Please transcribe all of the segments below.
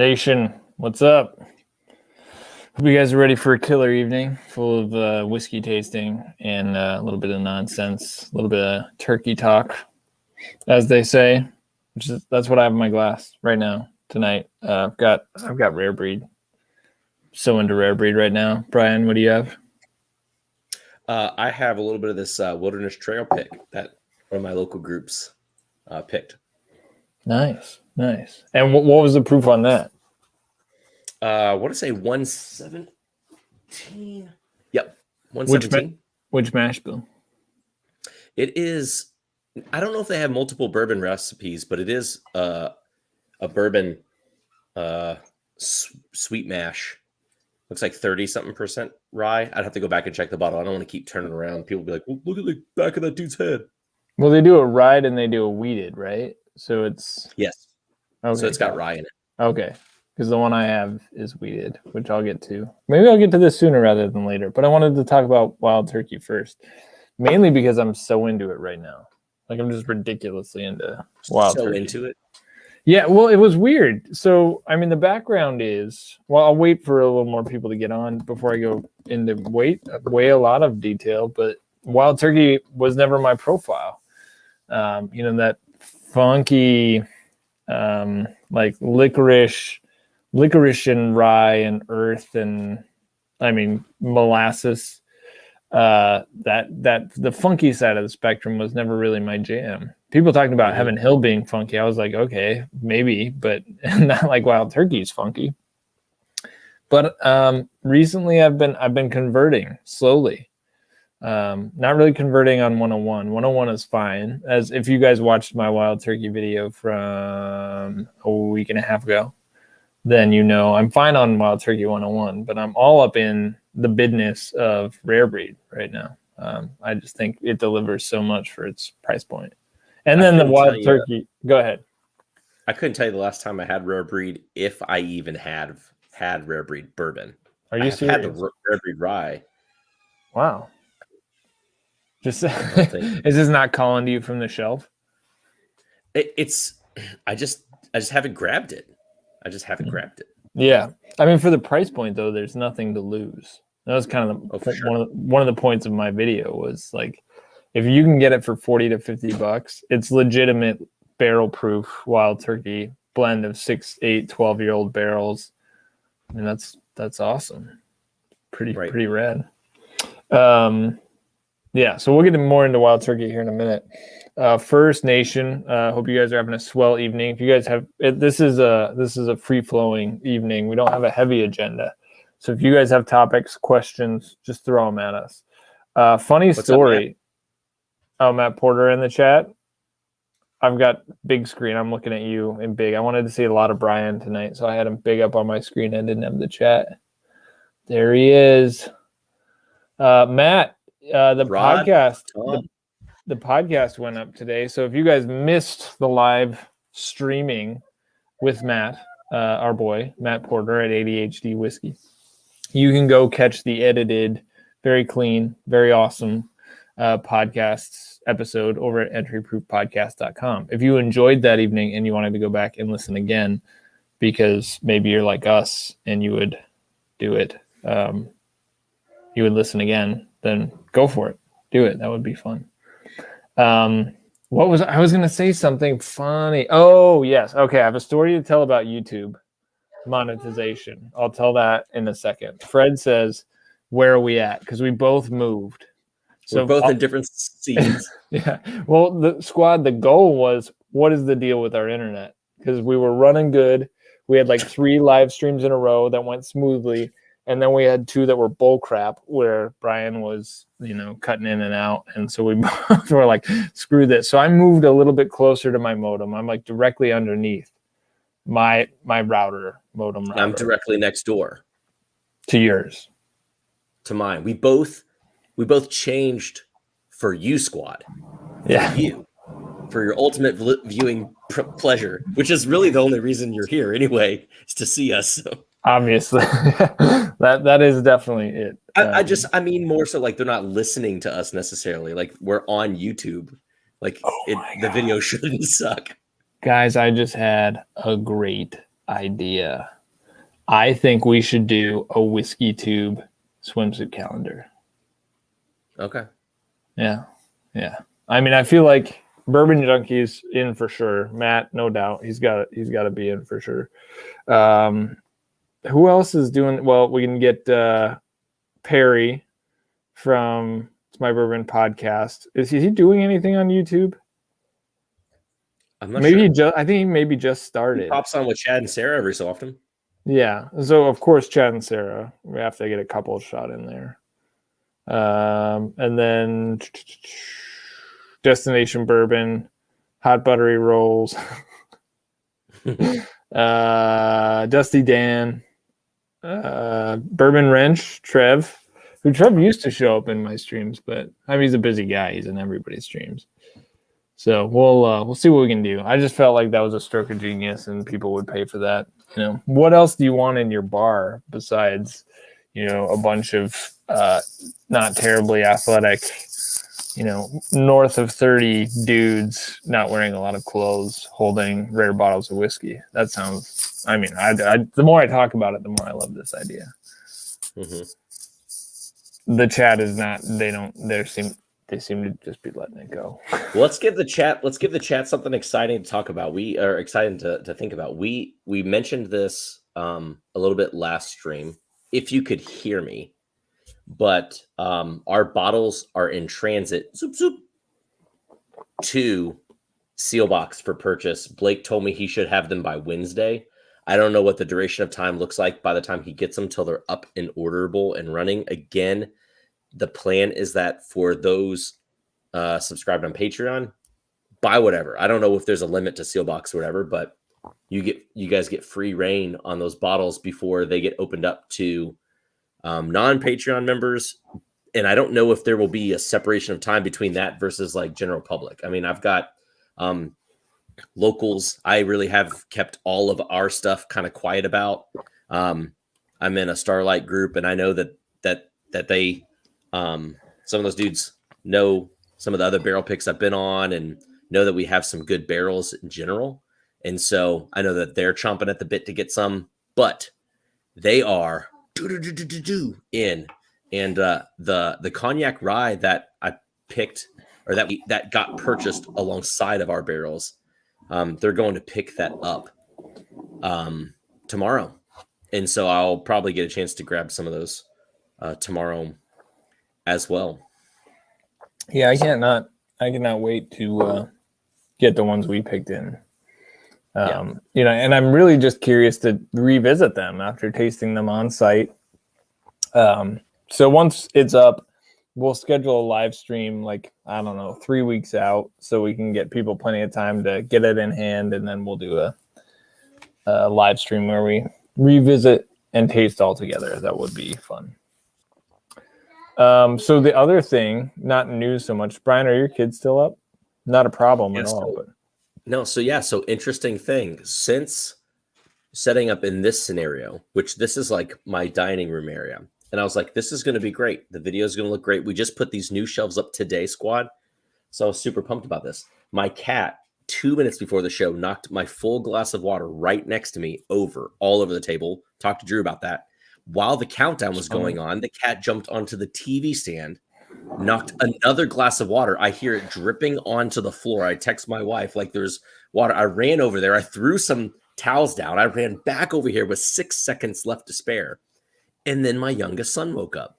Nation, what's up? Hope you guys are ready for a killer evening full of whiskey tasting and a little bit of nonsense, a little bit of turkey talk, as they say. That's what I have in my glass right now tonight. I've got rare breed. So into rare breed right now. Brian, what do you have? I have a little bit of this Wilderness Trail pick that one of my local groups picked. Nice. And what was the proof on that? I want to say 117. Yep, 117. Which mash bill? It is. I don't know if they have multiple bourbon recipes, but it is a bourbon sweet mash. Looks like 30-something% rye. I'd have to go back and check the bottle. I don't want to keep turning around. People will be like, well, look at the back of that dude's head. Well, they do a rye and they do a wheated, right? So it's... Yes. Okay, so it's got rye in it. Okay. Because the one I have is wheated, which I'll get to. Maybe I'll get to this sooner rather than later. But I wanted to talk about wild turkey first. Mainly because I'm so into it right now. Like, I'm just ridiculously into wild turkey. So into it? Yeah, well, it was weird. So, I mean, the background is... Well, I'll wait for a little more people to get on before I go into way a lot of detail. But wild turkey was never my profile. That funky, like licorice and rye and earth and, I mean, molasses. That the funky side of the spectrum was never really my jam. People talking about Heaven Hill being funky. I was like, okay, maybe, but not like wild turkey's funky. But recently I've been converting slowly. Not really converting on 101. 101 is fine. As if you guys watched my wild turkey video from a week and a half ago, then you know I'm fine on wild turkey 101, but I'm all up in the business of rare breed right now. I just think it delivers so much for its price point. And then the wild turkey, go ahead. I couldn't tell you the last time I had rare breed, if I even had rare breed bourbon. Are you serious? I had the rare breed rye. Wow. Just is this not calling to you from the shelf? I just haven't grabbed it. I just haven't grabbed it. Yeah. I mean, for the price point though, there's nothing to lose. That was kind of one of the points of my video was like, if you can get it for $40 to $50, it's legitimate barrel proof wild turkey blend of 6, 8, 12-year-old barrels. I mean, that's awesome. Pretty rad. Yeah, so we'll get more into wild turkey here in a minute. First Nation, hope you guys are having a swell evening. If you guys have, this is a free-flowing evening. We don't have a heavy agenda. So if you guys have topics, questions, just throw them at us. Funny story. Up, Matt Porter in the chat. I've got big screen. I'm looking at you in big. I wanted to see a lot of Brian tonight, so I had him big up on my screen. I didn't have the chat. There he is. Matt, the podcast went up today. So if you guys missed the live streaming with Matt, our boy, Matt Porter at ADHD Whiskey, you can go catch the edited, very clean, very awesome podcasts episode over at entryproofpodcast.com. If you enjoyed that evening and you wanted to go back and listen again, because maybe you're like us and you would do it, you would listen again, then go for it. Do it. That would be fun. I was going to say something funny. Oh, yes. Okay. I have a story to tell about YouTube monetization. I'll tell that in a second. Fred says, where are we at? Because we both moved. So we're both in different seats. Yeah. Well, the goal was, what is the deal with our internet? Because we were running good. We had like 3 live streams in a row that went smoothly. And then we had 2 that were bull crap where Brian was, cutting in and out. And so we both were like, screw this. So I moved a little bit closer to my modem. I'm like directly underneath my router, modem router. I'm directly next door. To yours. To mine. We both changed for you, squad. Yeah. For your ultimate viewing pleasure, which is really the only reason you're here anyway, is to see us. So. Obviously, that is definitely it. I mean more so like they're not listening to us necessarily. Like we're on YouTube. Like the video shouldn't suck. Guys, I just had a great idea. I think we should do a whiskey tube swimsuit calendar. Okay. Yeah. Yeah. I mean, I feel like Bourbon Junkie's in for sure. Matt, no doubt. He's got to be in for sure. Who else is doing well? We can get Perry from It's My Bourbon podcast. Is he doing anything on YouTube? I'm not sure. I think he maybe just He started. pops on with Chad and Sarah every so often. Yeah. So of course Chad and Sarah. We have to get a couple shot in there. And then Destination Bourbon, Hot Buttery Rolls, Dusty Dan, Bourbon Wrench, Trev used to show up in my streams, but I mean, he's a busy guy. He's in everybody's streams. So we'll see what we can do. I just felt like that was a stroke of genius and people would pay for that. You know, what else do you want in your bar besides, you know, a bunch of not terribly athletic, you know, north of 30 dudes not wearing a lot of clothes holding rare bottles of whiskey? That sounds, I mean, I the more I talk about it, the more I love this idea. Mm-hmm. The chat is not, they seem to just be letting it go. Well, let's give the chat something exciting to talk about. We are excited to think about. We mentioned this a little bit last stream, if you could hear me, but our bottles are in transit to Seal Box for purchase. Blake told me he should have them by Wednesday. I don't know what the duration of time looks like by the time he gets them till they're up and orderable and running. Again, the plan is that for those subscribed on Patreon, buy whatever. I don't know if there's a limit to Sealbox or whatever, but you guys get free reign on those bottles before they get opened up to non-Patreon members. And I don't know if there will be a separation of time between that versus like general public. I mean, I've got locals. I really have kept all of our stuff kind of quiet about. I'm in a Starlight group, and I know that they some of those dudes know some of the other barrel picks I've been on and know that we have some good barrels in general. And so I know that they're chomping at the bit to get some, but they are in. And the cognac rye that I picked, or that got purchased alongside of our barrels, they're going to pick that up tomorrow. And so I'll probably get a chance to grab some of those tomorrow as well. Yeah, I cannot wait to get the ones we picked in. You know, and I'm really just curious to revisit them after tasting them on site. So once it's up, we'll schedule a live stream, like, I don't know, 3 weeks out, so we can get people plenty of time to get it in hand, and then we'll do a live stream where we revisit and taste all together. That would be fun. So the other thing, not news so much, Brian, are your kids still up? Not a problem at all. But no, so interesting thing. Since setting up in this scenario, which this is like my dining room area, and I was like, this is going to be great. The video is going to look great. We just put these new shelves up today, squad. So I was super pumped about this. My cat, 2 minutes before the show, knocked my full glass of water right next to me all over the table. Talked to Drew about that. While the countdown was going on, the cat jumped onto the TV stand, knocked another glass of water. I hear it dripping onto the floor. I text my wife like there's water. I ran over there. I threw some towels down. I ran back over here with 6 seconds left to spare. And then my youngest son woke up.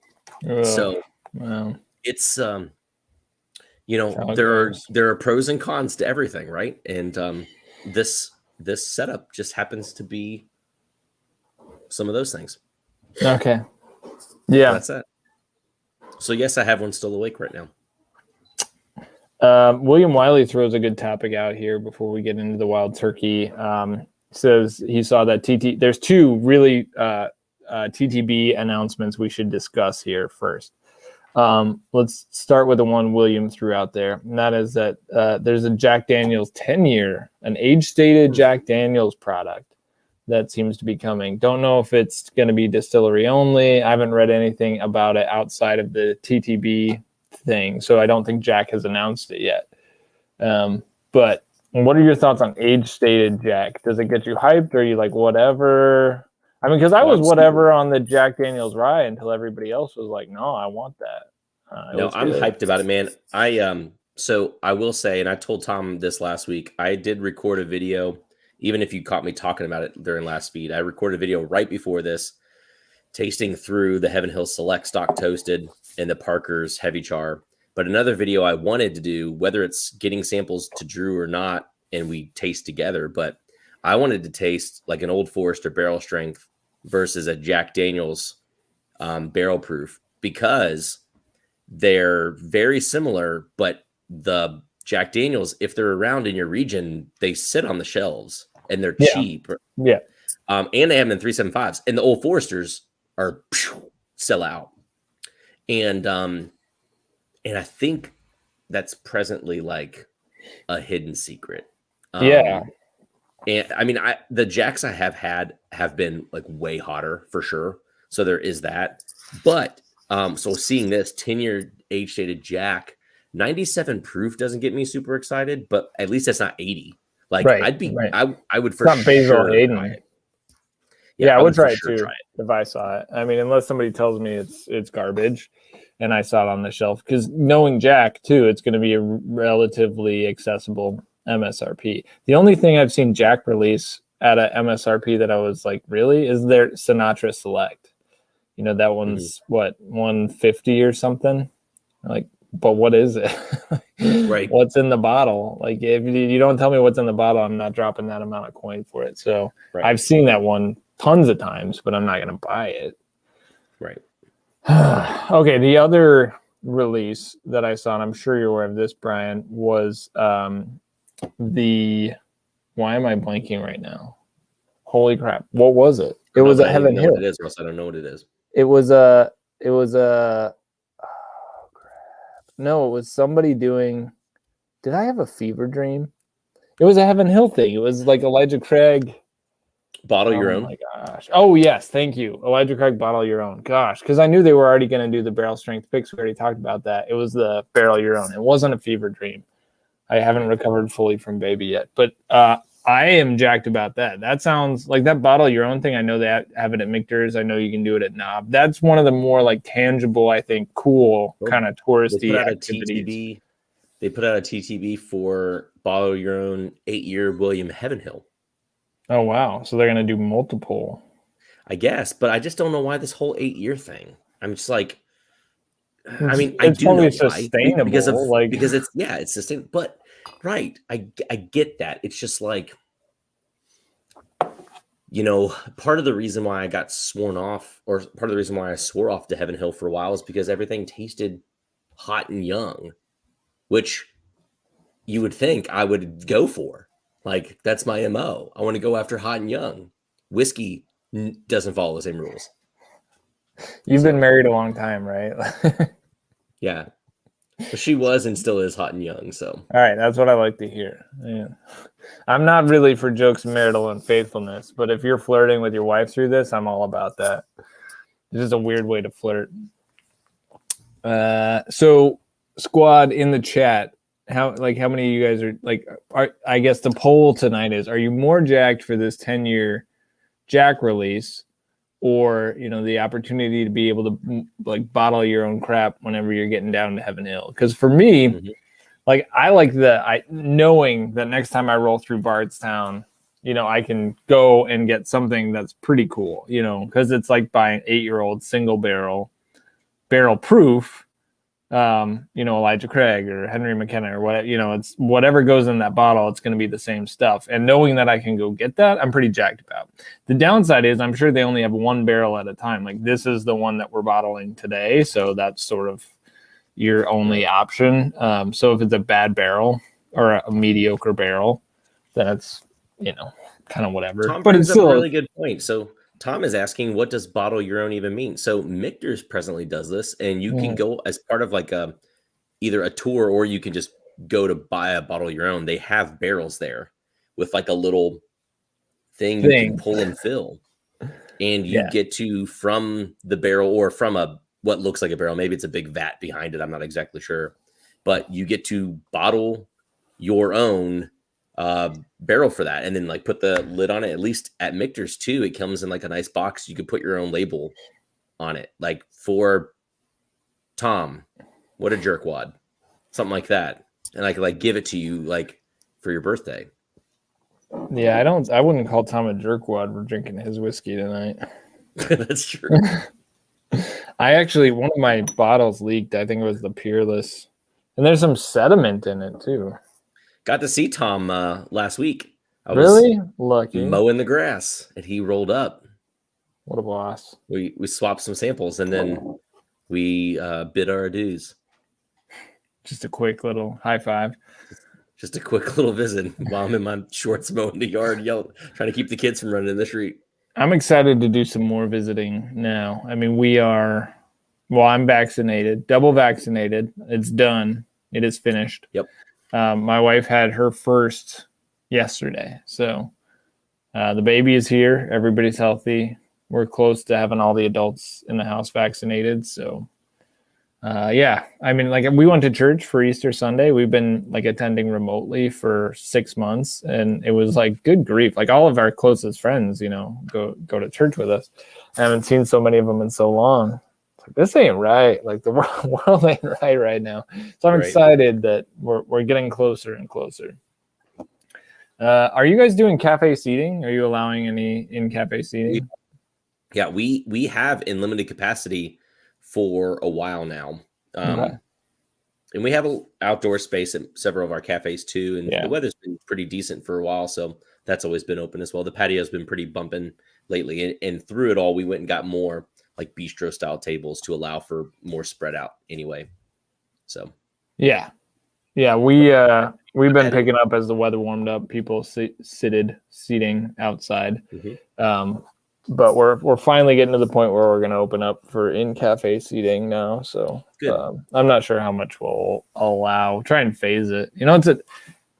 So wow. It's, you know, there are pros and cons to everything, right? And this setup just happens to be some of those things. Okay. Yeah. That's it. So yes, I have one still awake right now. William Wiley throws a good topic out here before we get into the wild turkey. Says he saw that there's two really TTB announcements we should discuss here first. Let's start with the one William threw out there, and that is that there's a Jack Daniel's 10-year, an age-stated Jack Daniel's product that seems to be coming. Don't know if it's going to be distillery only. I haven't read anything about it outside of the TTB thing, so I don't think Jack has announced it yet. But what are your thoughts on age-stated Jack? Does it get you hyped, or are you like, whatever? I mean, because I Well, was I'm whatever on the Jack Daniel's rye until everybody else was like, "No, I want that." No, I'm hyped about it, man. So I will say, and I told Tom this last week, I did record a video. Even if you caught me talking about it during last feed, I recorded a video right before this, tasting through the Heaven Hill Select Stock Toasted and the Parker's Heavy Char. But another video I wanted to do, whether it's getting samples to Drew or not, and we taste together, but I wanted to taste like an Old Forester barrel strength versus a Jack Daniel's barrel proof, because they're very similar, but the Jack Daniels, if they're around in your region, they sit on the shelves and they're cheap. Yeah. And they have them in 375s, and the Old Foresters are sell out. And I think that's presently like a hidden secret. Yeah. And I mean, the Jacks I have had have been like way hotter for sure. So there is that. But so seeing this 10-year age-dated Jack, 97 proof doesn't get me super excited, but at least it's not 80. Like I would for it's not Basil sure Hayden. try it. Yeah, I would try it too if I saw it. I mean, unless somebody tells me it's garbage and I saw it on the shelf, because knowing Jack too, it's going to be a relatively accessible MSRP. The only thing I've seen Jack release at a MSRP that I was like, really, is their Sinatra Select. You know, that one's what, 150 or something? Like, but what is it? Right. What's in the bottle? Like, if you don't tell me what's in the bottle, I'm not dropping that amount of coin for it. So I've seen that one tons of times, but I'm not going to buy it. Right. Okay. The other release that I saw, and I'm sure you're aware of this, Brian, was why am I blanking right now? Holy crap. What was it? It was a Heaven Hill. It is, Russ. I don't know what it is. It was a oh crap. No, it was somebody doing, did I have a fever dream? It was a Heaven Hill thing. It was like Elijah Craig. Bottle your own. Oh my gosh. Oh yes, thank you. Elijah Craig, bottle your own. Gosh, because I knew they were already going to do the barrel strength picks. We already talked about that. It was the barrel your own. It wasn't a fever dream. I haven't recovered fully from baby yet, but I am jacked about that. That sounds like that bottle your own thing. I know they have it at Michter's. I know you can do it at Knob. That's one of the more like tangible, I think, cool kind of touristy activities. They put out a TTB for bottle your own 8-year William Heaven Hill. Oh wow! So they're gonna do multiple, I guess, but I just don't know why this whole 8-year thing. I'm just like, I mean, I do know sustainable because it's sustainable. But right, I get that. It's just like, you know, part of the reason why I got sworn off, or part of the reason why I swore off to Heaven Hill for a while, is because everything tasted hot and young, which you would think I would go for. Like, that's my MO. I want to go after hot and young. Whiskey doesn't follow the same rules. You've been married a long time, right? Yeah. But she was and still is hot and young, so. All right, that's what I like to hear. Yeah. I'm not really for jokes, marital unfaithfulness, but if you're flirting with your wife through this, I'm all about that. This is a weird way to flirt. So, squad in the chat, how many of you guys are I guess the poll tonight is, are you more jacked for this 10-year Jack release, or, you know, the opportunity to be able to like bottle your own crap whenever you're getting down to Heaven Hill? Because for me, like, I like knowing that next time I roll through Bardstown, you know, I can go and get something that's pretty cool, you know, because it's like buying 8-year-old single barrel proof, you know, Elijah Craig or Henry McKenna or whatever, you know, it's whatever goes in that bottle, it's going to be the same stuff. And knowing that I can go get that, I'm pretty jacked about. The downside is I'm sure they only have one barrel at a time. Like, this is the one that we're bottling today. So that's sort of your only option. So if it's a bad barrel or a mediocre barrel, then it's, you know, kind of whatever. Tom brings up a really good point. So Tom is asking, what does bottle your own even mean? So Michter's presently does this, and you can go as part of like either a tour, or you can just go to buy a bottle your own. They have barrels there with like a little thing you can pull and fill, and you get to, from the barrel or from what looks like a barrel, maybe it's a big vat behind it, I'm not exactly sure, but you get to bottle your own barrel for that, and then like put the lid on it. At least at Michter's too, it comes in like a nice box. You could put your own label on it, like for Tom, what a jerkwad, something like that, and I could like give it to you like for your birthday. Yeah, I wouldn't call Tom a jerkwad for drinking his whiskey tonight. That's true. I actually, one of my bottles leaked. I think it was the Peerless, and there's some sediment in it too. Got to see Tom last week. I Really was lucky. mowing the grass, and he rolled up. What a boss! We swapped some samples, and then we bid our dues. Just a quick little high five. Just a quick little visit while I'm in my shorts mowing the yard, trying to keep the kids from running in the street. I'm excited to do some more visiting now. I mean, I'm vaccinated, double vaccinated. It's done. It is finished. Yep. My wife had her first yesterday. So the baby is here. Everybody's healthy. We're close to having all the adults in the house vaccinated. So yeah, I mean, like we went to church for Easter Sunday. We've been like attending remotely for 6 months, and it was like good grief. Like all of our closest friends, go to church with us. I haven't seen so many of them in so long. It's like, this ain't right. Like the world ain't right now. So I'm excited that we're getting closer and closer. Are you guys doing cafe seating? Are you allowing any in cafe seating? Yeah, we have in limited capacity for a while now. Okay. And we have an outdoor space at several of our cafes too. And Yeah. the weather's been pretty decent for a while. So that's always been open as well. The patio's been pretty bumping lately. And through it all, we went and got more like bistro style tables to allow for more spread out anyway. So yeah, we've been picking up as the weather warmed up, people seating outside. Mm-hmm. But we're finally getting to the point where we're going to open up for in-cafe seating now. So I'm not sure how much we'll allow. Try and phase it.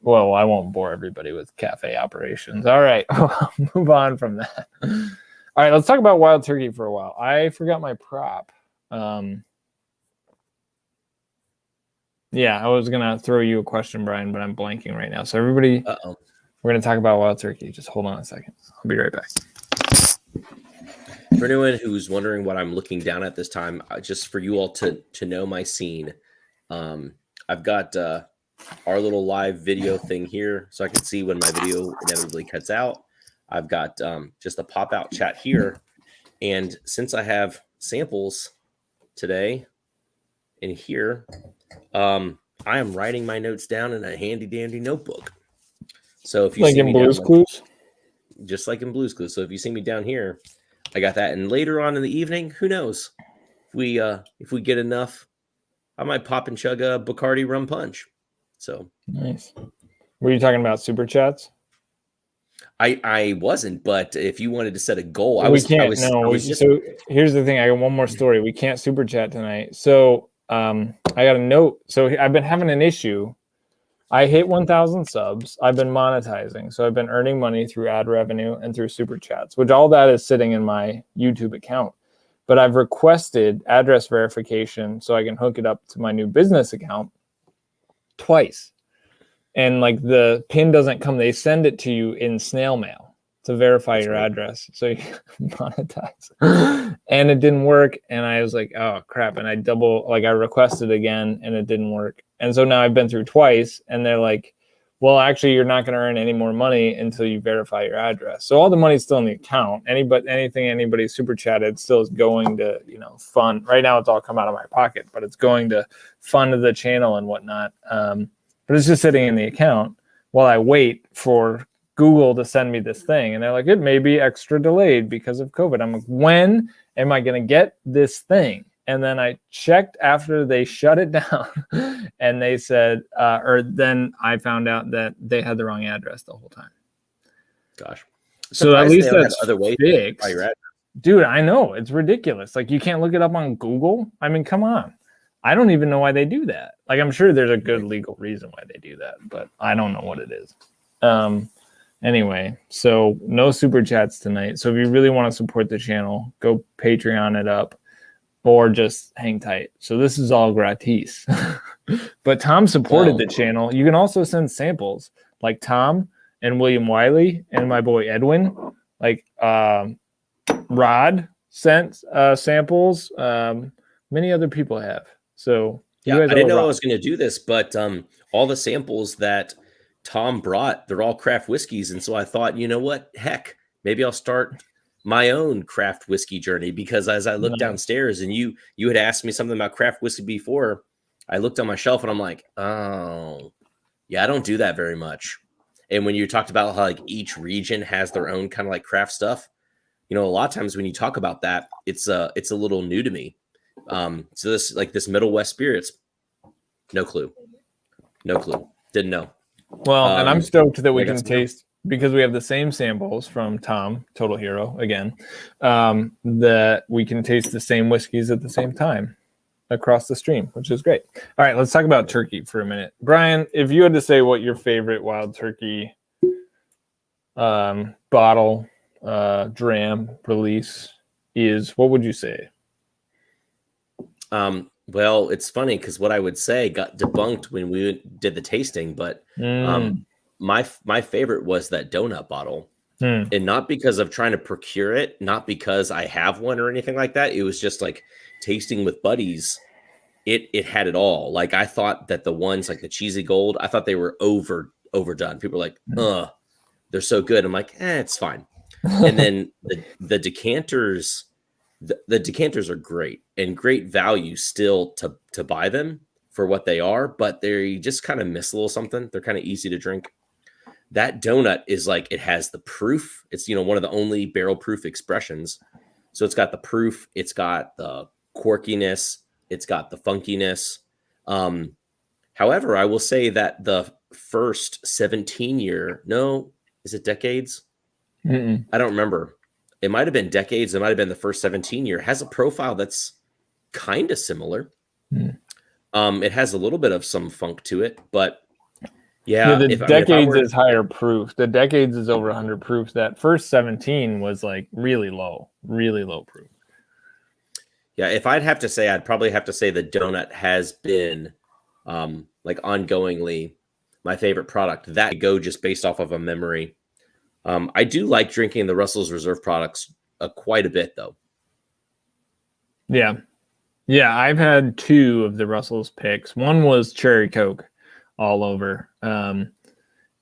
Well, I won't bore everybody with cafe operations. All right, move on from that. All right, let's talk about wild turkey for a while. I forgot my prop. Yeah, I was going to throw you a question, Brian, but I'm blanking right now. So everybody, we're going to talk about wild turkey. Just hold on a second. I'll be right back. For anyone who's wondering what I'm looking down at this time, just for you all to know my scene, I've got our little live video thing here so I can see when my video inevitably cuts out. I've got just a pop-out chat here. And since I have samples today in here, I am writing my notes down in a handy-dandy notebook. So if you see me Blue's Clues? Just like in Blue's Clues. So if you see me down here, I got that. And later on in the evening, who knows? If we get enough, I might pop and chug a Bacardi rum punch. So nice. Were you talking about super chats? I wasn't, but if you wanted to set a goal, So here's the thing. I got one more story. We can't super chat tonight. So I got a note. So I've been having an issue. I hit 1,000 subs. I've been monetizing. So I've been earning money through ad revenue and through super chats, which all that is sitting in my YouTube account. But I've requested address verification so I can hook it up to my new business account twice. And like the PIN doesn't come. They send it to you in snail mail to verify your address. So you monetize. And it didn't work. And I was like, oh crap. And I requested again and it didn't work. And so now I've been through twice and they're like, well, actually, you're not going to earn any more money until you verify your address. So all the money's still in the account. Anything anybody super chatted still is going to, fund. Right now, it's all come out of my pocket, but it's going to fund the channel and whatnot. But it's just sitting in the account while I wait for Google to send me this thing. And they're like, it may be extra delayed because of COVID. I'm like, when am I going to get this thing? And then I checked after they shut it down and they said, then I found out that they had the wrong address the whole time. Gosh. So at least that's other ways fixed. To your address. Dude, I know. It's ridiculous. Like you can't look it up on Google. I mean, come on. I don't even know why they do that. Like, I'm sure there's a good legal reason why they do that, but I don't know what it is. Anyway, so no super chats tonight. So if you really want to support the channel, go Patreon it up. Or just hang tight. So this is all gratis. But Tom supported the channel. You can also send samples. like Tom and William Wiley and my boy Edwin, like Rod sent samples. Many other people have. So Yeah, I didn't know I was going to do this, but all the samples that Tom brought, they're all craft whiskeys. And so I thought, you know what? Heck, maybe I'll start my own craft whiskey journey, because as I looked downstairs and you had asked me something about craft whiskey before, I looked on my shelf and I'm like, oh, yeah, I don't do that very much. And when you talked about how like each region has their own kind of like craft stuff, a lot of times when you talk about that, it's a little new to me. So this Middle West spirits, no clue, didn't know. Well, and I'm stoked that we can taste, because we have the same samples from Tom, Total Hero again, that we can taste the same whiskeys at the same time across the stream, which is great. All right, let's talk about turkey for a minute. Brian, if you had to say what your favorite Wild Turkey bottle, dram release is, what would you say? Well, it's funny because what I would say got debunked when we did the tasting, but my favorite was that donut bottle. And not because of trying to procure it, not because I have one or anything like that. It was just like tasting with buddies. It had it all. Like I thought that the ones like the cheesy gold, I thought they were overdone. People were like, they're so good. I'm like, it's fine. And then the decanters, the decanters are great and great value still to buy them for what they are, but they just kind of miss a little something. They're kind of easy to drink. That donut is like, it has the proof. It's, one of the only barrel proof expressions. So it's got the proof, it's got the quirkiness, it's got the funkiness. However, I will say that the first 17-year, is it decades? I don't remember. It might have been decades. It might have been the first 17-year. Has a profile that's kind of similar. It has a little bit of some funk to it, but the decades is higher proof. The decades is over 100 proof. That first 17 was like really low proof. Yeah, if I'd have to say, I'd probably have to say the donut has been like ongoingly my favorite product. That could go just based off of a memory. I do like drinking the Russell's Reserve products quite a bit, though. Yeah. I've had 2 of the Russell's picks. One was cherry Coke all over. But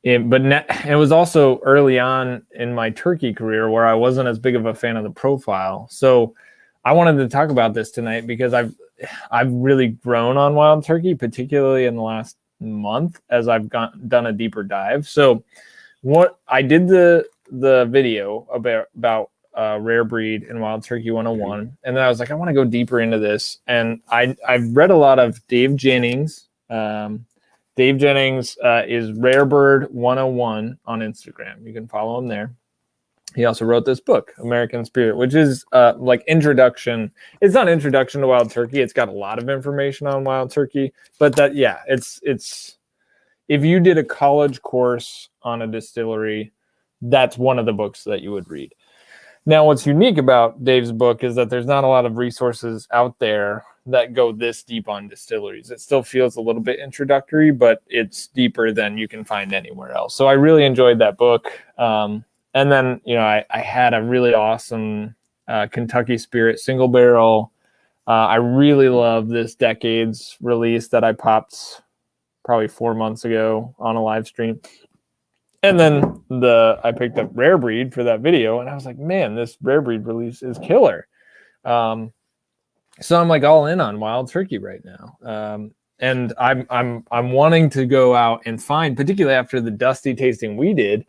it was also early on in my turkey career where I wasn't as big of a fan of the profile. So I wanted to talk about this tonight because I've really grown on Wild Turkey, particularly in the last month as I've done a deeper dive. So what I did the video about Rare Breed and Wild Turkey 101, and then I was like, I want to go deeper into this, and I've read a lot of Dave Jennings. Dave Jennings is Rare Bird 101 on Instagram. You can follow him there. He also wrote this book, American Spirit, which is like introduction. It's not introduction to Wild Turkey. It's got a lot of information on Wild Turkey, but it's if you did a college course on a distillery, that's one of the books that you would read. Now, what's unique about Dave's book is that there's not a lot of resources out there that go this deep on distilleries. It still feels a little bit introductory, but it's deeper than you can find anywhere else. So I really enjoyed that book. And then, I had a really awesome Kentucky Spirit single barrel. I really love this Decades release that I popped probably 4 months ago on a live stream. And then I picked up Rare Breed for that video, and I was like, man, this Rare Breed release is killer. So I'm like all in on Wild Turkey right now. And I'm wanting to go out and find, particularly after the dusty tasting we did,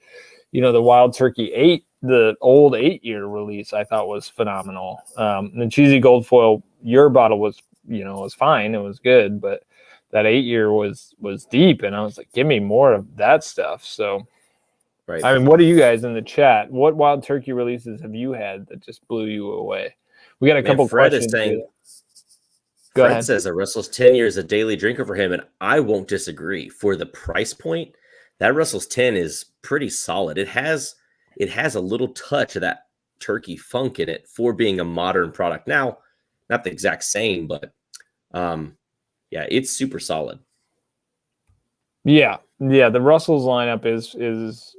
the Wild Turkey 8, the old 8-year release, I thought was phenomenal. The cheesy gold foil, your bottle was, was fine. It was good, but that 8-year was deep, and I was like, give me more of that stuff. So, right. I mean, what are you guys in the chat? What Wild Turkey releases have you had that just blew you away? We got a couple Fred questions. Is saying, Go Fred ahead. says that Russell's 10 years a daily drinker for him, and I won't disagree. For the price point, that Russell's 10 is pretty solid. It has a little touch of that turkey funk in it for being a modern product. Now, not the exact same, but yeah, it's super solid. Yeah. The Russell's lineup is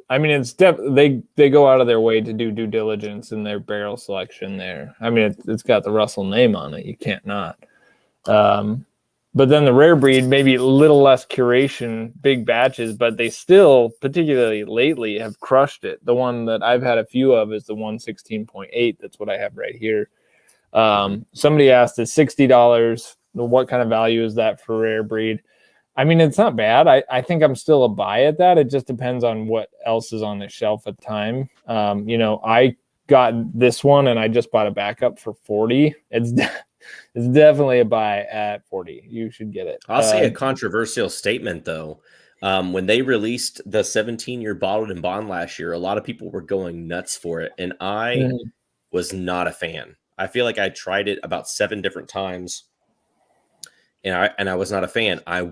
I mean, it's they go out of their way to do due diligence in their barrel selection there. I mean, it's got the Russell name on it. You can't not. But then the rare breed, maybe a little less curation, big batches, but they still, particularly lately, have crushed it. The one that I've had a few of is the 116.8. That's what I have right here. Somebody asked, is $60, what kind of value is that for rare breed? I mean, it's not bad. I think I'm still a buy at that. It just depends on what else is on the shelf at the time. I got this one and I just bought a backup for 40. It's definitely a buy at 40. You should get it. I'll say a controversial statement though. When they released the 17-year bottled and bond last year, a lot of people were going nuts for it, and I was not a fan. I feel like I tried it about 7 different times, and I was not a fan. I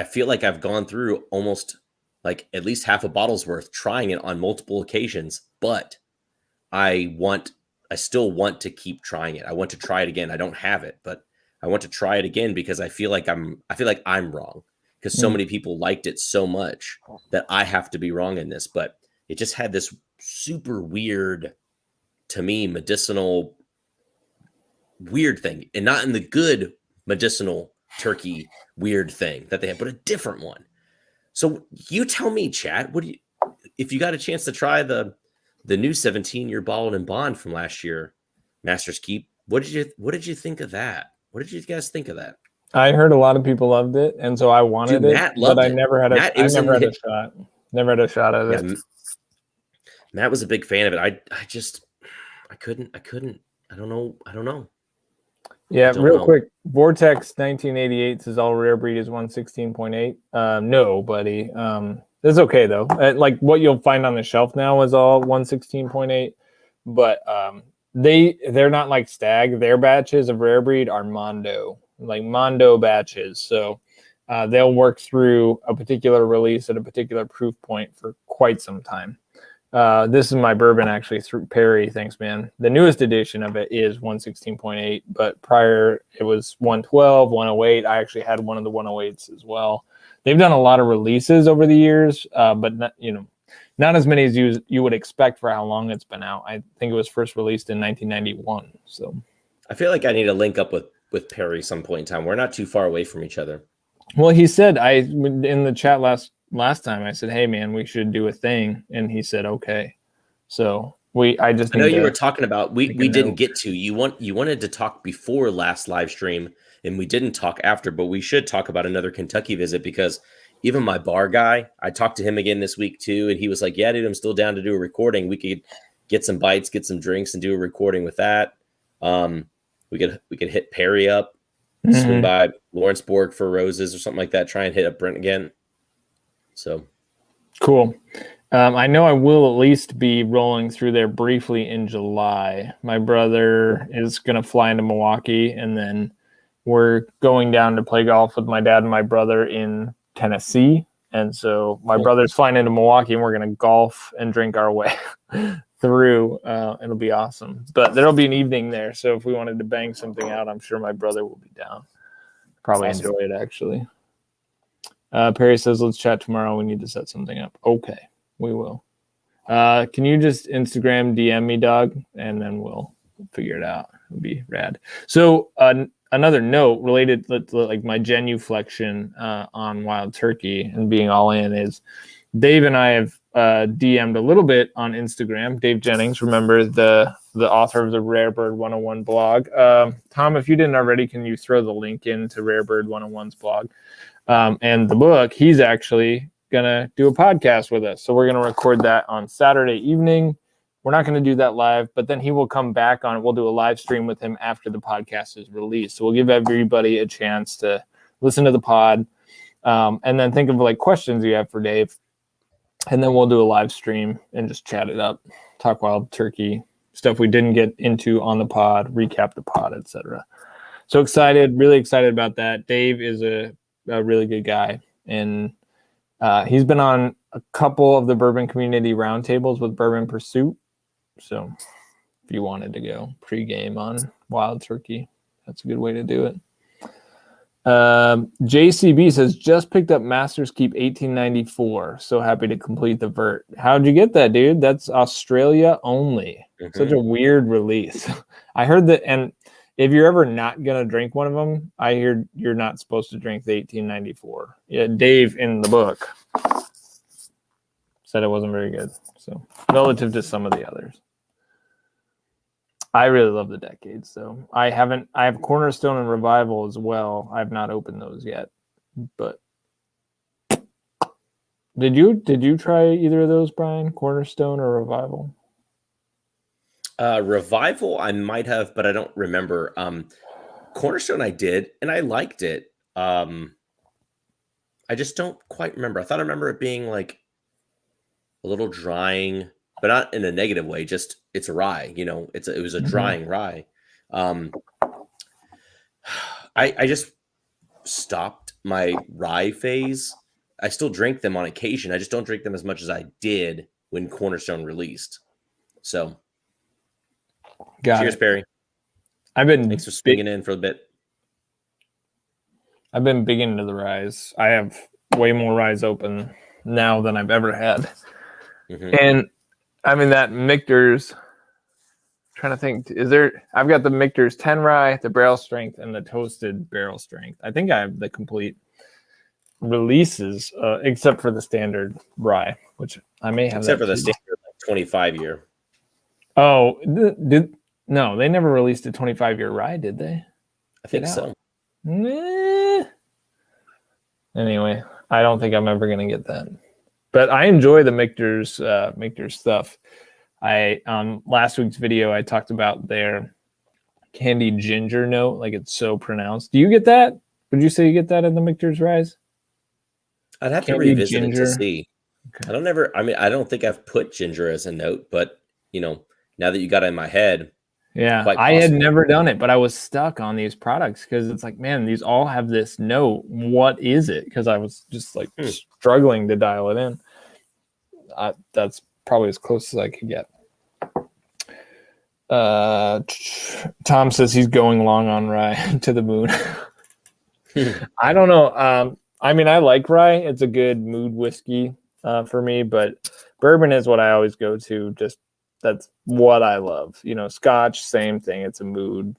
feel like I've gone through almost like at least half a bottle's worth trying it on multiple occasions, but I still want to keep trying it. I want to try it again. I don't have it, but I want to try it again because I feel like I'm wrong because so many people liked it so much that I have to be wrong in this. But it just had this super weird, to me, medicinal weird thing, and not in the good medicinal turkey weird thing that they have, but a different one. So you tell me, Chad, if you got a chance to try the new 17-year bottled and bond from last year, Master's Keep, what did you think of that? What did you guys think of that? I heard a lot of people loved it, and so I wanted Matt it, loved but I it. never had a shot. Never had a shot at it. Matt was a big fan of it. I couldn't. I don't know. Yeah, quick. Vortex 1988 says all rare breed is 116.8. No, buddy. It's okay though. Like what you'll find on the shelf now is all 116.8, but they're not like Stag. Their batches of rare breed are Mondo batches. So they'll work through a particular release at a particular proof point for quite some time. This is my bourbon actually through Perry. Thanks, man. The newest edition of it is 116.8, but prior it was 112, 108. I actually had one of the 108s as well. They've done a lot of releases over the years, but not as many as you would expect for how long it's been out. I think it was first released in 1991. So I feel like I need to link up with Perry some point in time. We're not too far away from each other. Well, he said in the chat last time I said, hey man, we should do a thing, and he said okay. So I know you were talking about we didn't get to you wanted to talk before last live stream, and we didn't talk after, but we should talk about another Kentucky visit because even my bar guy, I talked to him again this week too, and he was like, yeah dude, I'm still down to do a recording. We could get some bites, get some drinks, and do a recording with that. We could hit Perry up, swing by Lawrenceburg for roses or something like that, try and hit up Brent again. So cool. I know I will at least be rolling through there briefly in July. My brother is going to fly into Milwaukee, and then we're going down to play golf with my dad and my brother in Tennessee. And so my brother's flying into Milwaukee, and we're going to golf and drink our way through. It'll be awesome. But there'll be an evening there. So if we wanted to bang something out, I'm sure my brother will be down. Probably enjoy it, actually. Perry says, let's chat tomorrow. We need to set something up. Okay, we will. Can you just Instagram DM me, dog? And then we'll figure it out. It'll be rad. So another note related to like my genuflection on Wild Turkey and being all in is Dave and I have DM'd a little bit on Instagram. Dave Jennings, remember the author of the Rare Bird 101 blog. Tom, if you didn't already, can you throw the link into Rare Bird 101's blog? And the book, he's actually going to do a podcast with us. So we're going to record that on Saturday evening. We're not going to do that live, but then he will come back on. We'll do a live stream with him after the podcast is released. So we'll give everybody a chance to listen to the pod and then think of like questions you have for Dave. And then we'll do a live stream and just chat it up, talk Wild Turkey, stuff we didn't get into on the pod, recap the pod, etc. So excited, really excited about that. Dave is a really good guy, and he's been on a couple of the bourbon community roundtables with Bourbon Pursuit. So if you wanted to go pregame on Wild Turkey, that's a good way to do it. JCB says just picked up Master's Keep 1894. So happy to complete the vert. How'd you get that, dude? That's Australia only. Such a weird release. I heard that, and if you're ever not gonna drink one of them, I hear you're not supposed to drink the 1894. Yeah, Dave in the book said it wasn't very good. So relative to some of the others. I really love the Decades, though. I have Cornerstone and Revival as well. I have not opened those yet. But did you try either of those, Brian? Cornerstone or Revival? Revival, I might have, but I don't remember. Cornerstone, I did, and I liked it. I just don't quite remember. I thought I remember it being like a little drying, but not in a negative way. Just it's a rye, you know. It was a drying rye. I just stopped my rye phase. I still drink them on occasion. I just don't drink them as much as I did when Cornerstone released. So, cheers, Perry. Thanks for speaking in for a bit. I've been big into the ryes. I have way more ryes open now than I've ever had. And I mean that Michter's, trying to think, I've got the Michter's 10 rye, the barrel strength, and the toasted barrel strength. I think I have the complete releases, except for the standard rye, which I may have. Except for the standard 25-year. Oh, no, they never released a 25-year rye, did they? I think so. Nah. Anyway, I don't think I'm ever going to get that. But I enjoy the Michter's stuff. Last week's video, I talked about their candied ginger note, like it's so pronounced. Do you get that? Would you say you get that in the Michter's Rise? I'd have to revisit it to see. Okay. I don't think I've put ginger as a note, but you know, now that you got it in my head. Yeah, I had never done it, but I was stuck on these products because it's like, man, these all have this note. What is it? Because I was just like struggling to dial it in. That's probably as close as I could get. Tom says he's going long on rye to the moon. I don't know. I mean, I like rye. It's a good mood whiskey for me, but bourbon is what I always go to. Just that's what I love. You know, Scotch, same thing. It's a mood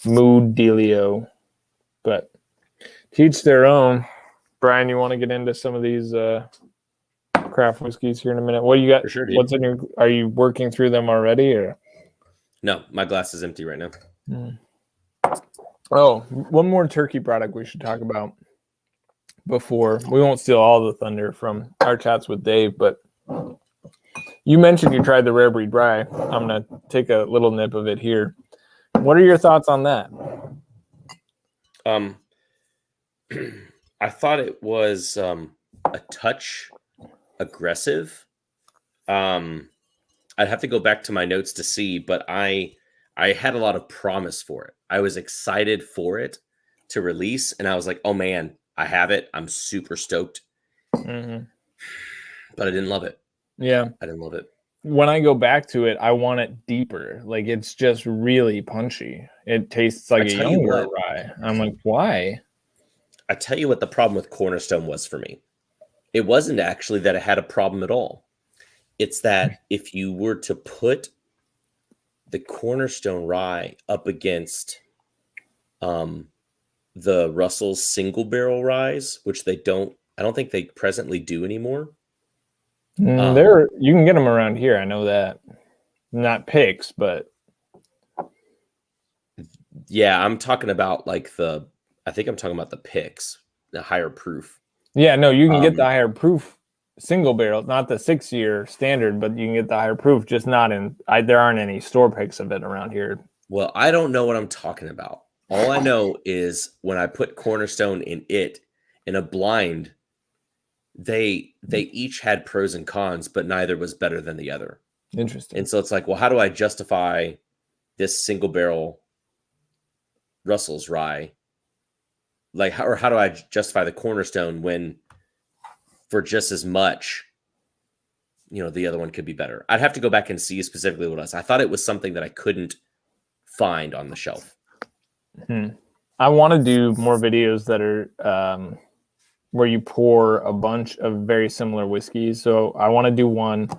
dealio. But teach their own. Brian, you want to get into some of these craft whiskeys here in a minute? What do you got? For sure, dude. What's in your? Are you working through them already, or? No, my glass is empty right now. Oh, one more turkey product we should talk about before we won't steal all the thunder from our chats with Dave, but you mentioned you tried the rare breed rye. I'm gonna take a little nip of it here. What are your thoughts on that? I thought it was a touch aggressive. I'd have to go back to my notes to see, but I had a lot of promise for it. I was excited for it to release, and I was like, oh man, I have it. I'm super stoked. But I didn't love it. Yeah. I didn't love it. When I go back to it, I want it deeper. Like, it's just really punchy. It tastes like a younger rye. I'm like, why? I tell you what the problem with Cornerstone was for me. It wasn't actually that it had a problem at all. It's that if you were to put the Cornerstone rye up against the Russell's single barrel ryes, which I don't think they presently do anymore. You can get them around here. I know that. Not picks, but yeah, I'm talking about like I think I'm talking about the picks, the higher proof. Yeah, no, you can get the higher proof single barrel, not the 6-year standard, but you can get the higher proof, just not in. There aren't any store picks of it around here. Well, I don't know what I'm talking about. All I know is when I put Cornerstone in a blind, they each had pros and cons, but neither was better than the other. Interesting. And so it's like, well, how do I justify this single barrel Russell's rye? Like, how do I justify the Cornerstone when for just as much, you know, the other one could be better? I'd have to go back and see specifically what else. I thought it was something that I couldn't find on the shelf. I want to do more videos that are where you pour a bunch of very similar whiskeys. So I want to do one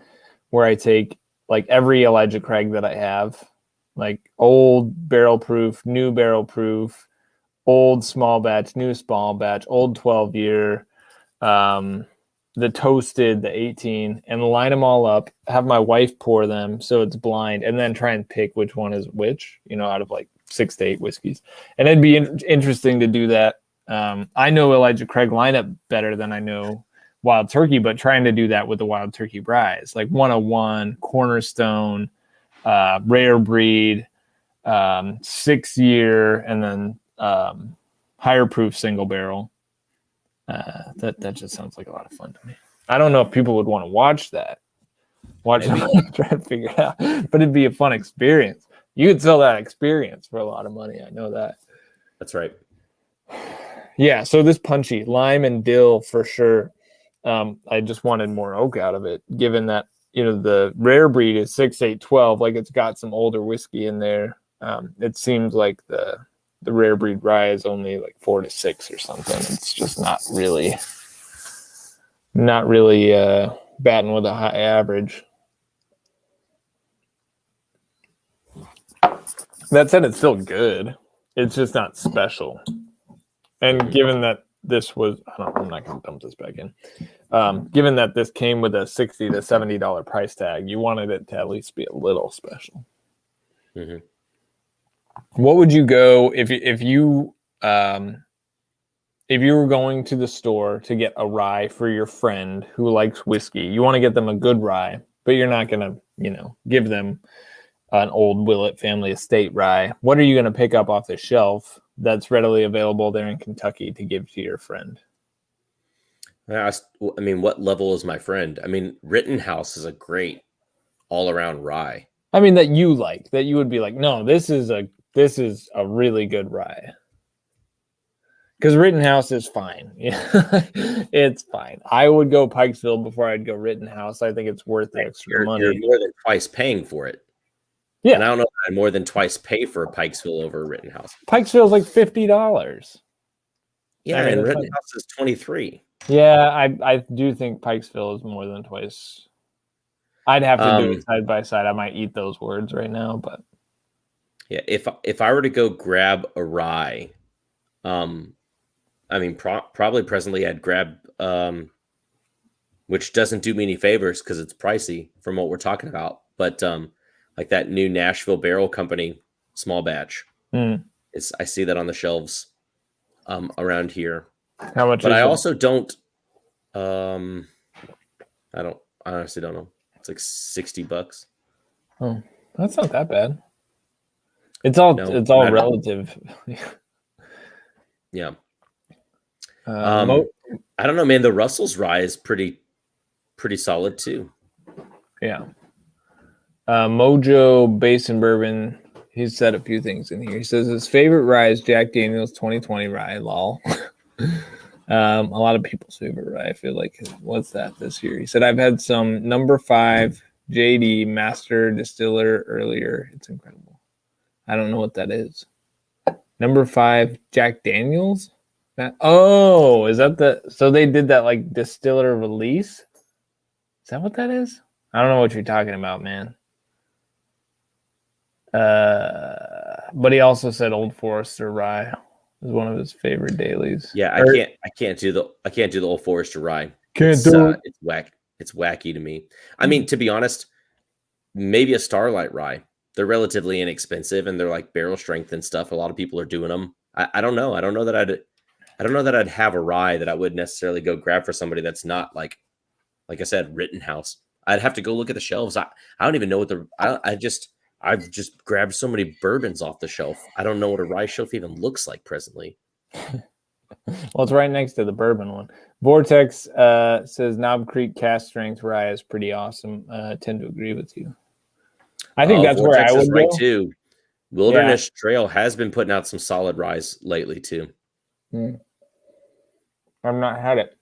where I take like every Elijah Craig that I have, like old barrel proof, new barrel proof, old small batch, new small batch, old 12-year, the toasted, the 18, and line them all up, have my wife pour them so it's blind, and then try and pick which one is which, out of like 6 to 8 whiskeys. And it'd be interesting to do that. I know Elijah Craig lineup better than I know Wild Turkey, but trying to do that with the Wild Turkey Ryes, like 101, Cornerstone, Rare Breed, 6-year, and then higher proof single barrel. That just sounds like a lot of fun to me. I don't know if people would want to watch that. Try to figure it out, but it'd be a fun experience. You could sell that experience for a lot of money. I know that. That's right. Yeah. So this punchy lime and dill for sure. I just wanted more oak out of it, given that the Rare Breed is 6, 8, 12. Like it's got some older whiskey in there. It seems like the Rare Breed rye is only like 4 to 6 or something. It's just not really batting with a high average. That said, it's still good. It's just not special. And given that this was, I'm not going to dump this back in. Given that this came with a $60 to $70 price tag, you wanted it to at least be a little special. Mm-hmm. What would you go if you were going to the store to get a rye for your friend who likes whiskey? You want to get them a good rye, but you're not going to, give them an old Willett family estate rye. What are you going to pick up off the shelf that's readily available there in Kentucky to give to your friend? I mean, what level is my friend? I mean, Rittenhouse is a great all-around rye. I mean, that you like, that you would be like, no, this is a really good rye. Because Rittenhouse is fine. It's fine. I would go Pikesville before I'd go Rittenhouse. I think it's worth the extra money. You're more than twice paying for it. Yeah. And I don't know if I'd more than twice pay for a Pikesville over a Rittenhouse. Pikesville's like $50. Yeah, and Rittenhouse is $23. Yeah, I do think Pikesville is more than twice. I'd have to do it side by side. I might eat those words right now, but yeah, if I were to go grab a rye, I mean, probably presently I'd grab, which doesn't do me any favors because it's pricey from what we're talking about, but like that new Nashville Barrel Company small batch. I see that on the shelves around here. How much? But I also don't. I honestly don't know. It's like $60. Oh, that's not that bad. It's all relative. Yeah. I don't know, man. The Russell's rye is pretty solid too. Yeah. Mojo Basin Bourbon. He's said a few things in here. He says his favorite rye is Jack Daniel's 2020 rye. Lol. A lot of people's favorite rye. I feel like, what's that this year? He said, I've had some number 5 JD Master Distiller earlier. It's incredible. I don't know what that is. Number 5 Jack Daniel's? Is that so they did that like distiller release? Is that what that is? I don't know what you're talking about, man. But he also said Old Forester rye is one of his favorite dailies. Yeah, I can't do the Old Forester rye. Can't do it. It's wacky to me. I mean, to be honest, maybe a Starlight rye. They're relatively inexpensive and they're like barrel strength and stuff. A lot of people are doing them. I don't know. I don't know that I'd have a rye that I would necessarily go grab for somebody that's not like I said, Rittenhouse. I'd have to go look at the shelves. I don't even know what I've just grabbed so many bourbons off the shelf. I don't know what a rye shelf even looks like presently. Well, it's right next to the bourbon one. Vortex says Knob Creek cast strength rye is pretty awesome. I tend to agree with you. I think that's Vortex where I would right go. Too. Wilderness Trail has been putting out some solid ryes lately too. I've not had it.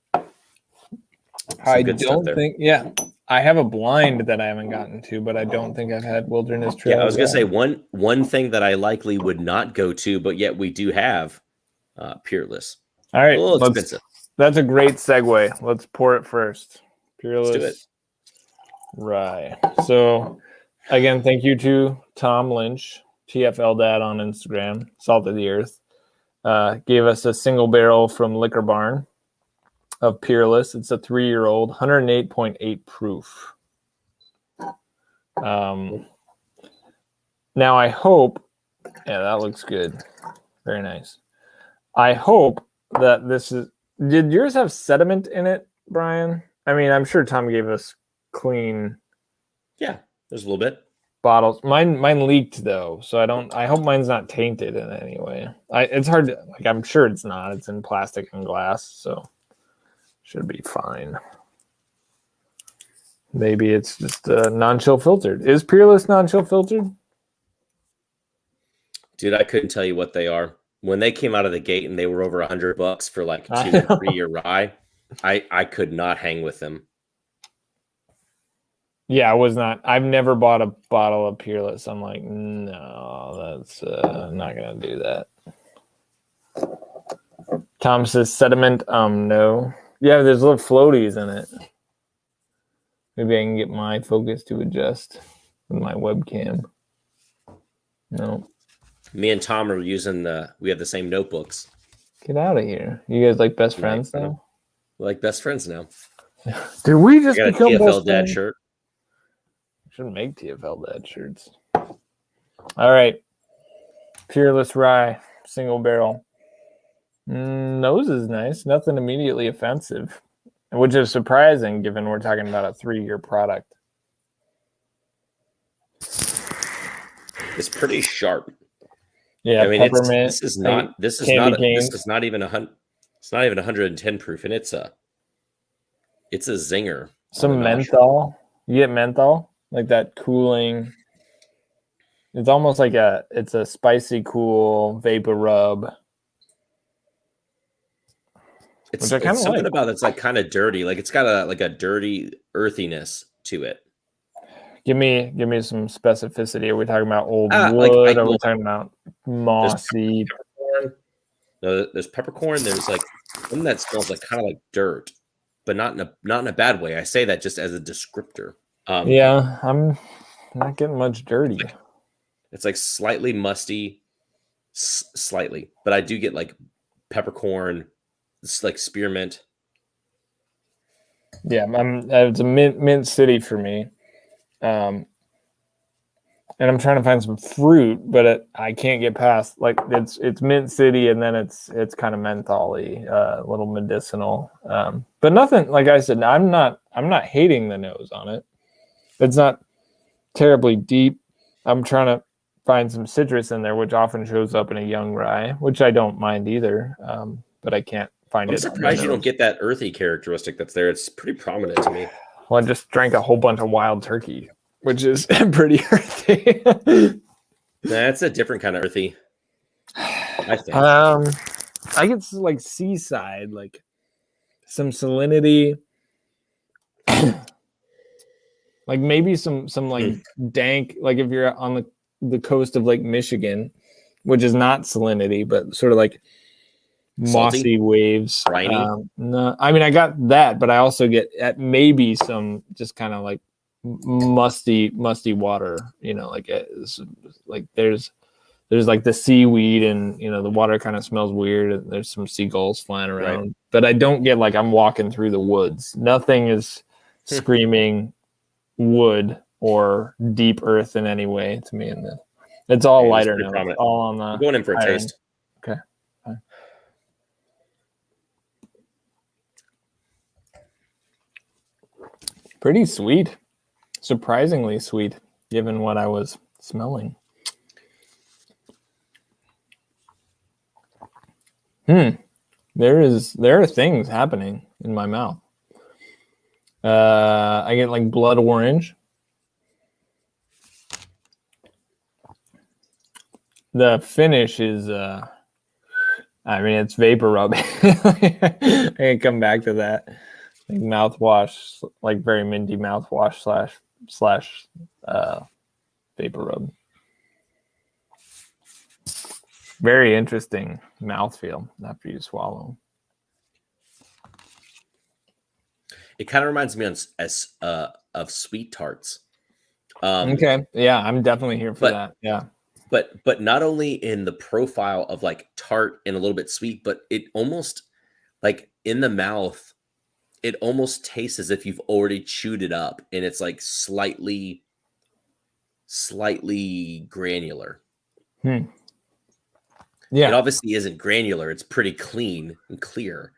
I don't think. Yeah, I have a blind that I haven't gotten to, but I don't think I've had Wilderness Trail. Yeah, I was gonna say one thing that I likely would not go to, but yet we do have Peerless. All right, A little expensive. that's a great segue. Let's pour it first. Peerless. Let's do it. Rye. So, again, thank you to Tom Lynch, TFL Dad on Instagram, Salt of the Earth. Gave us a single barrel from Liquor Barn of Peerless. It's a 3-year-old, 108.8 proof. Now I hope, yeah, that looks good. Very nice. I hope that this is, did yours have sediment in it, Brian? I mean, I'm sure Tom gave us clean. Yeah, there's a little bit. Bottles. Mine leaked though, so I hope mine's not tainted in any way. It's hard to, like, I'm sure it's not. It's in plastic and glass, so should be fine. Maybe it's just non-chill filtered. Is Peerless non-chill filtered? Dude, I couldn't tell you what they are. When they came out of the gate and they were over $100 for like 2 or 3 year rye, I could not hang with them. Yeah, I was not. I've never bought a bottle of Peerless. I'm like, no, that's not gonna do that. Tom says sediment. No. Yeah, there's little floaties in it. Maybe I can get my focus to adjust with my webcam. No. Me and Tom are using we have the same notebooks. Get out of here. You guys like best friends now? We're like best friends now. Did we just I got become a TFL best Dad friends? shirt. Shouldn't make TFL Dad shirts. All right. Peerless Rye, single barrel. Nose is nice. Nothing immediately offensive, which is surprising given we're talking about a 3-year product. It's pretty sharp. Yeah, I mean, peppermint. this is not even 100. It's not even 110 proof, and it's a zinger. Some menthol. You get menthol, like that cooling. It's almost like it's a spicy, cool vapor rub. It's something about it's like kind of dirty. Like it's got a dirty earthiness to it. Give me some specificity. Are we talking about old wood? Are we talking about mossy? There's peppercorn. There's like one that smells like kind of like dirt, but not in a bad way. I say that just as a descriptor. Yeah, I'm not getting much dirty. It's like slightly musty, slightly, but I do get like peppercorn. It's like spearmint. Yeah, it's a mint city for me. And I'm trying to find some fruit, but I can't get past, like, it's mint city, and then it's kind of mentholy, a little medicinal, but nothing, like I said, I'm not hating the nose on it. It's not terribly deep. I'm trying to find some citrus in there, which often shows up in a young rye, which I don't mind either, but I can't find it. I'm surprised you don't get that earthy characteristic that's there. It's pretty prominent to me. Well, I just drank a whole bunch of wild turkey, which is pretty earthy. That's a different kind of earthy, I think. I get like seaside, like some salinity, like maybe some like dank, like if you're on the coast of Lake Michigan, which is not salinity, but sort of like mossy Salty? waves. Briny? No, I mean I got that, but I also get at maybe some just kind of like musty water. You know, like there's like the seaweed, and you know the water kind of smells weird, and there's some seagulls flying around. Right. But I don't get like I'm walking through the woods. Nothing is screaming wood or deep earth in any way to me in this. It's all lighter now. It's all on the. I'm going in for a taste. Okay. Fine. Pretty sweet. Surprisingly sweet, given what I was smelling. There are things happening in my mouth. I get like blood orange. The finish is I mean it's vapor rubbing. I can come back to that. Like mouthwash, like very minty mouthwash slash vapor rub. Very interesting mouthfeel after you swallow. It kind of reminds me of sweet tarts. Okay. Yeah, I'm definitely here for that. Yeah. But not only in the profile of like tart and a little bit sweet, but it almost like in the mouth, it almost tastes as if you've already chewed it up, and it's like slightly granular. Yeah. It obviously isn't granular. It's pretty clean and clear,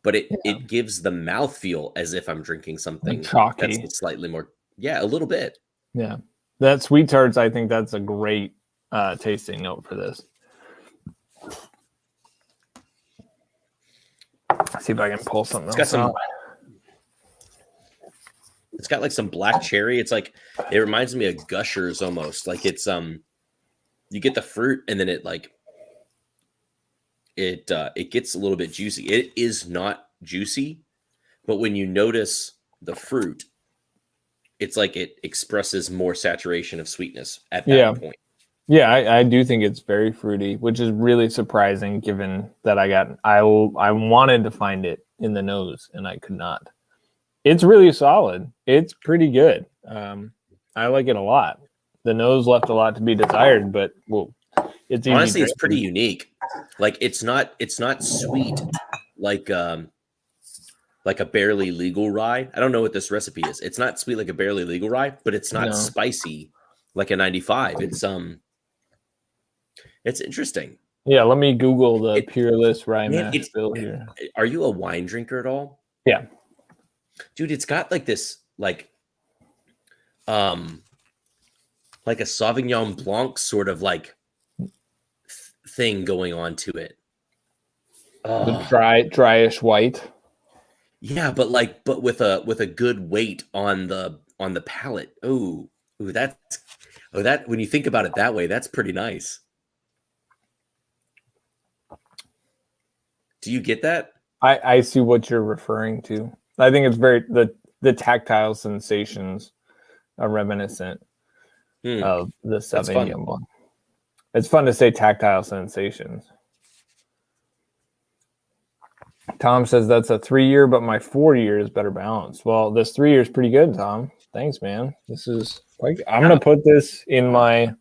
but it gives the mouthfeel as if I'm drinking something chalky. that's slightly more, a little bit. Yeah. That sweet tarts, I think that's a great tasting note for this. Let's see if I can pull something else out. It's got like some black cherry. It's like, it reminds me of Gushers almost. Like it's you get the fruit and then it like it gets a little bit juicy. It is not juicy, but when you notice the fruit, it's like it expresses more saturation of sweetness at that point. Yeah, I do think it's very fruity, which is really surprising given that I wanted to find it in the nose and I could not. It's really solid. It's pretty good. I like it a lot. The nose left a lot to be desired, but it's easy. Honestly, it's pretty unique. Like it's not sweet like a barely legal rye. I don't know what this recipe is. It's not sweet like a barely legal rye, but it's not spicy like a 95. It's interesting. Yeah, let me Google the Peerless Rye Mash Bill here. Are you a wine drinker at all? Yeah. Dude, it's got like this like a Sauvignon Blanc sort of like thing going on to it. The dryish white. Yeah, but with a good weight on the palate. That when you think about it that way, that's pretty nice. Do you get that? I see what you're referring to. I think it's very the tactile sensations are reminiscent of the Sauvignon Blanc. It's fun to say tactile sensations. Tom says that's a 3-year, but my 4-year is better balanced. Well, this 3 year is pretty good, Tom. Thanks, man. This is quite. I'm gonna put this in my.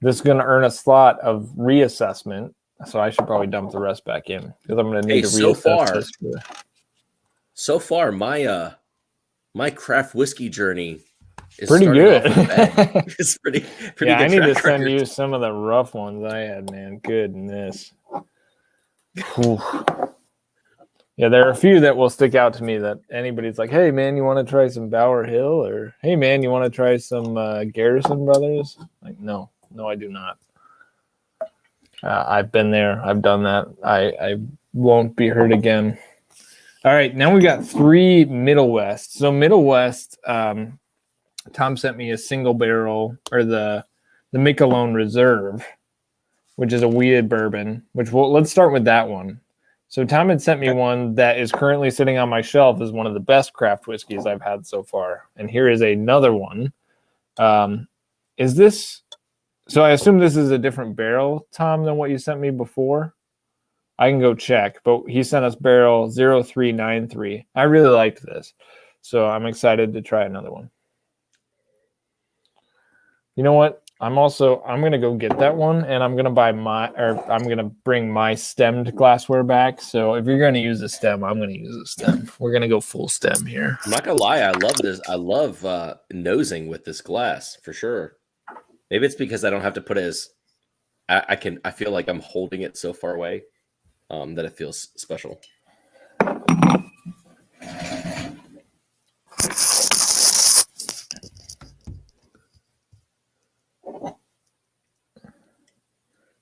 This is gonna earn a slot of reassessment, so I should probably dump the rest back in because I'm gonna need to reassess this. So far, my craft whiskey journey is pretty good. It's pretty good. I need to send you some of the rough ones I had, man. Goodness. Yeah, there are a few that will stick out to me that anybody's like, hey, man, you want to try some Bower Hill? Or, hey, man, you want to try some Garrison Brothers? Like, no, I do not. I've been there. I've done that. I won't be hurt again. All right, now we got 3 Middle West. So Middle West, Tom sent me a single barrel, or the Miquelon Reserve, which is a wheated bourbon, let's start with that one. So Tom had sent me one that is currently sitting on my shelf as one of the best craft whiskeys I've had so far. And here is another one. Is this... So I assume this is a different barrel, Tom, than what you sent me before? I can go check, but he sent us barrel 0393. I really liked this. So I'm excited to try another one. You know what? I'm going to go get that one, and I'm going to bring my stemmed glassware back. So if you're going to use a stem, I'm going to use a stem. We're going to go full stem here. I'm not going to lie. I love this. I love nosing with this glass for sure. Maybe it's because I don't have to put it as I feel like I'm holding it so far away that it feels special.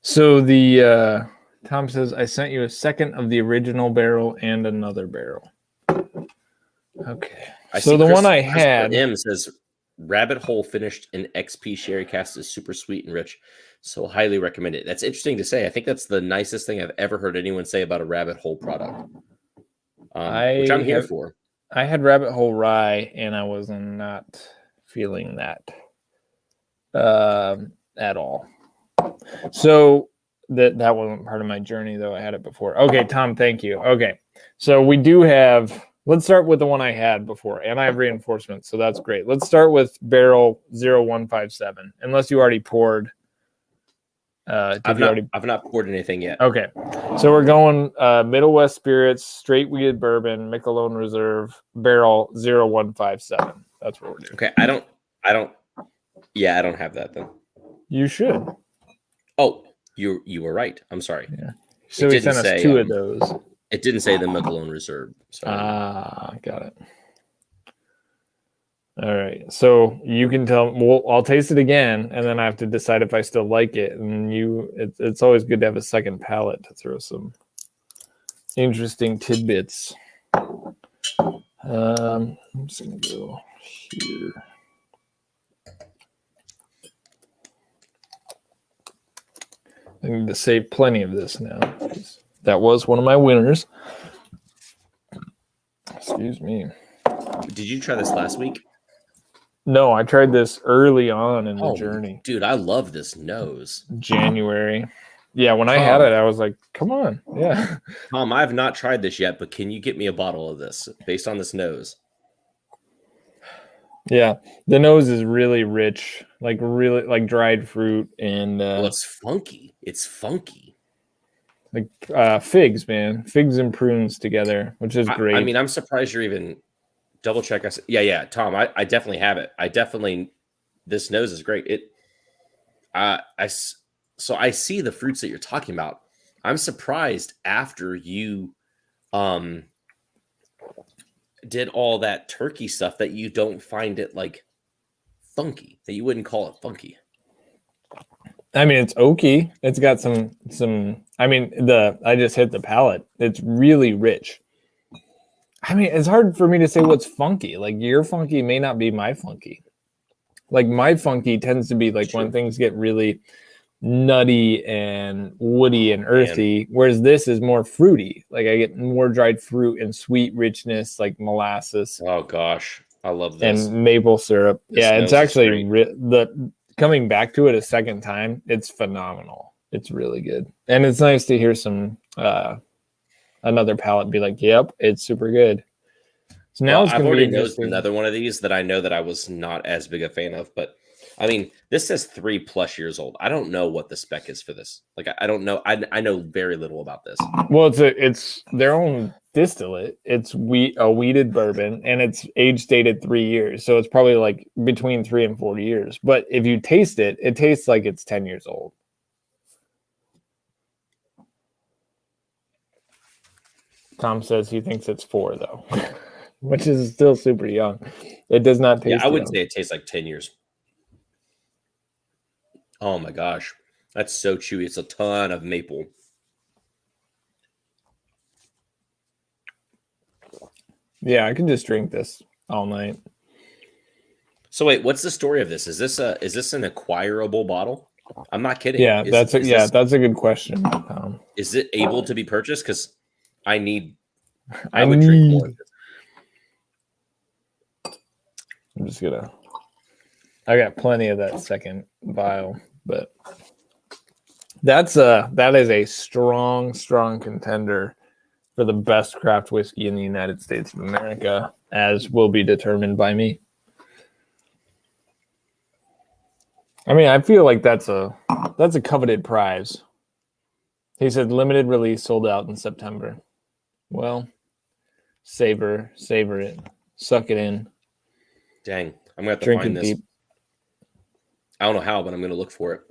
So the Tom says, I sent you a second of the original barrel and another barrel. Okay. So the one I had says Rabbit Hole finished in XP sherry cask is super sweet and rich. So highly recommend it. That's interesting to say. I think that's the nicest thing I've ever heard anyone say about a Rabbit Hole product. Which I'm here for. I had Rabbit Hole Rye and I was not feeling that at all. So That wasn't part of my journey though. I had it before. Okay, Tom, thank you. Okay, so we do have. Let's start with the one I had before, and I have reinforcements, so that's great. Let's start with barrel 0157. Unless you already poured. I've not poured anything yet. Okay, so we're going Middle West Spirits, straight wheated bourbon, Michelob Reserve, barrel 0157. That's what we're doing. Okay, I don't. Yeah, I don't have that then. You should. Oh, you were right. I'm sorry. Yeah. So he sent us 2 of those. It didn't say the Michelob Reserve. Got it. All right. So you can tell. Well, I'll taste it again, and then I have to decide if I still like it. And it's always good to have a second palate to throw some interesting tidbits. I'm just gonna go here. I need to save plenty of this now. That was one of my winners. Excuse me. Did you try this last week? No, I tried this early on in the journey. Dude, I love this nose. January. Yeah, when I had it, I was like, come on. Yeah. Tom, I have not tried this yet, but can you get me a bottle of this based on this nose? Yeah, the nose is really rich, really like dried fruit and well, it's funky. It's funky. Like figs, man. Figs and prunes together, which is great. I mean, I'm surprised you're even double check. Yeah, Tom, I definitely have it. This nose is great. So I see the fruits that you're talking about. I'm surprised after you did all that turkey stuff that you don't find it like funky, that you wouldn't call it funky. I mean, it's oaky. It's got some I mean, I just hit the palate. It's really rich. I mean, it's hard for me to say what's funky. Like your funky may not be my funky. Like my funky tends to be like when things get really nutty and woody and earthy, whereas this is more fruity. Like I get more dried fruit and sweet richness, like molasses. Oh gosh, I love this. And maple syrup. It's actually coming back to it a second time. It's phenomenal. It's really good, and it's nice to hear some another palate be like, "Yep, it's super good." So now it's I've going to already be nosed another one of these that I know that I was not as big a fan of, but I mean, this says 3+ years old. I don't know what the spec is for this. Like, I don't know. I know very little about this. Well, it's their own distillate. It's a wheated bourbon, and it's age dated 3 years. So it's probably like between 3 and 4 years. But if you taste it, it tastes like it's 10 years old. Tom says he thinks it's 4, though, which is still super young. It does not taste. Yeah, I would say it tastes like 10 years. Oh my gosh, that's so chewy. It's a ton of maple. Yeah, I can just drink this all night. So wait, what's the story of this? Is this an acquirable bottle? I'm not kidding. Yeah, that's a good question. Is it able to be purchased? Because I would drink more of this. I got plenty of that second vial, but that is a strong contender for the best craft whiskey in the United States of America, as will be determined by me. I mean, I feel like that's a coveted prize. He said limited release, sold out in September. Well, savor it, suck it in. Dang, I'm gonna have to Drink find it this. deep. I don't know how, but I'm gonna look for it.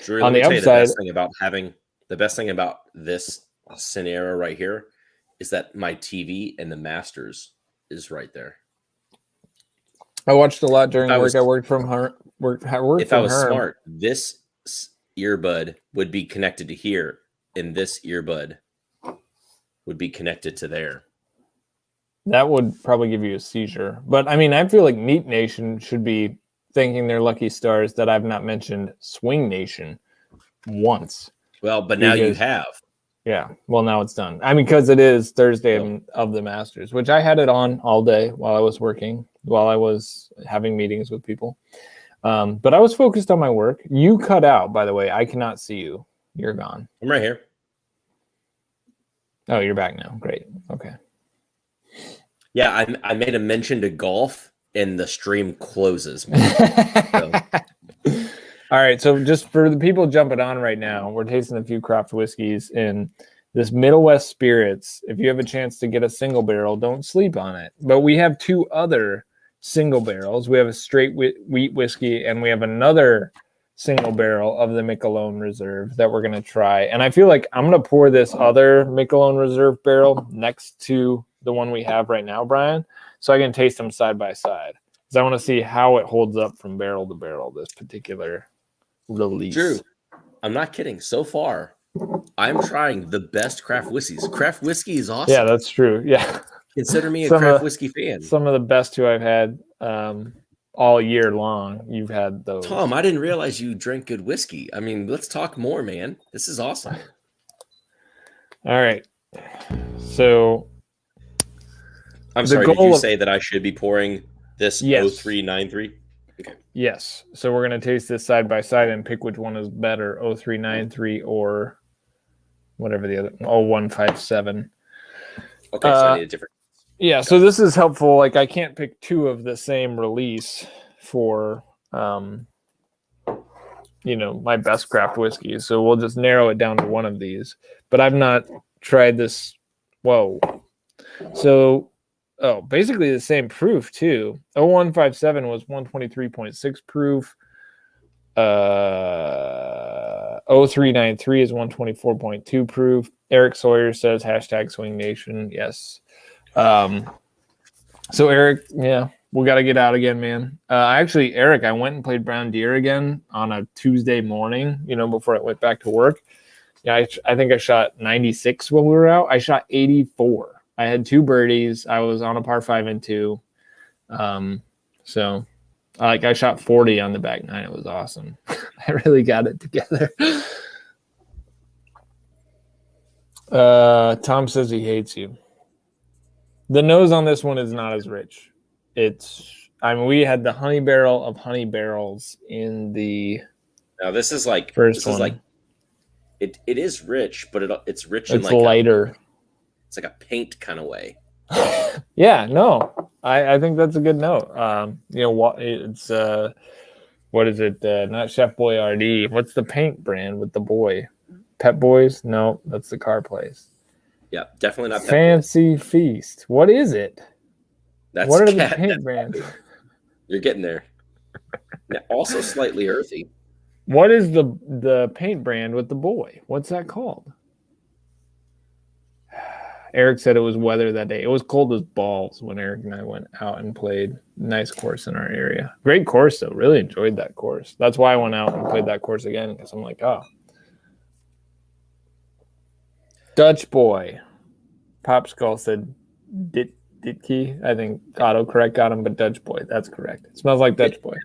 Drew, On the upside, the best thing about this scenario right here is that my TV and the Masters is right there. I watched a lot during work. I worked from home. If I was smart, this earbud would be connected to here, and this earbud would be connected to there. That would probably give you a seizure. But I mean, I feel like Neat Nation should be thanking their lucky stars that I've not mentioned Swing Nation once. Well, but now you have. Yeah. Well, now it's done. I mean, because it is Thursday of the Masters, which I had it on all day while I was working, while I was having meetings with people. But I was focused on my work. You cut out, by the way. I cannot see you. You're gone. I'm right here. Oh, you're back now. Great. Okay. Yeah, I made a mention to golf, and the stream closes. So. All right, so just for the people jumping on right now, we're tasting a few craft whiskeys in this Middle West Spirits. If you have a chance to get a single barrel, don't sleep on it. But we have two other single barrels. We have a straight wheat whiskey, and we have another single barrel of the Miquelon Reserve that we're going to try. And I feel like I'm going to pour this other Miquelon Reserve barrel next to the one we have right now, Brian, so I can taste them side by side. Because I want to see how it holds up from barrel to barrel, this particular release. Drew, I'm not kidding. So far, I'm trying the best craft whiskeys. Craft whiskey is awesome. Yeah, that's true. Yeah. Consider me a craft whiskey fan. Some of the best who I've had all year long. You've had those. Tom, I didn't realize you drank good whiskey. I mean, let's talk more, man. This is awesome. All right. So I'm sorry, did you say that I should be pouring this 0393? Okay. Yes. So we're going to taste this side by side and pick which one is better, 0393 or whatever the other, 0157. Okay, so I need a different. Yeah, so this is helpful. Like, I can't pick two of the same release for, my best craft whiskey. So we'll just narrow it down to one of these. But I've not tried this. Whoa. So, basically the same proof, too. 0157 was 123.6 proof. 0393 is 124.2 proof. Eric Sawyer says #Swing Nation. Yes. So Eric, yeah, we got to get out again, man. Eric, I went and played Brown Deer again on a Tuesday morning, before I went back to work. Yeah, I think I shot 96 when we were out. I shot 84. I had 2 birdies. I was on a par 5 and 2. So I shot 40 on the back 9. It was awesome. I really got it together. Tom says he hates you. The nose on this one is not as rich. We had the honey barrel of honey barrels in the. Now this is like first one. It is rich, but it's rich it's in lighter. It's like a paint kind of way. Yeah, no, I think that's a good note. It's what is it? Not Chef Boyardee. What's the paint brand with the boy? Pet Boys? No, that's the car place. Yeah, definitely not Pet Fancy Boys. Feast. What is it? What are the paint brands? You're getting there. Yeah, also slightly earthy. What is the paint brand with the boy? What's that called? Eric said it was weather that day. It was cold as balls when Eric and I went out and played. Nice course in our area. Great course, though. Really enjoyed that course. That's why I went out and played that course again, because I'm like, Dutch boy. Popskull said Ditke. I think autocorrect got him, but Dutch boy. That's correct. It smells like Dutch boy.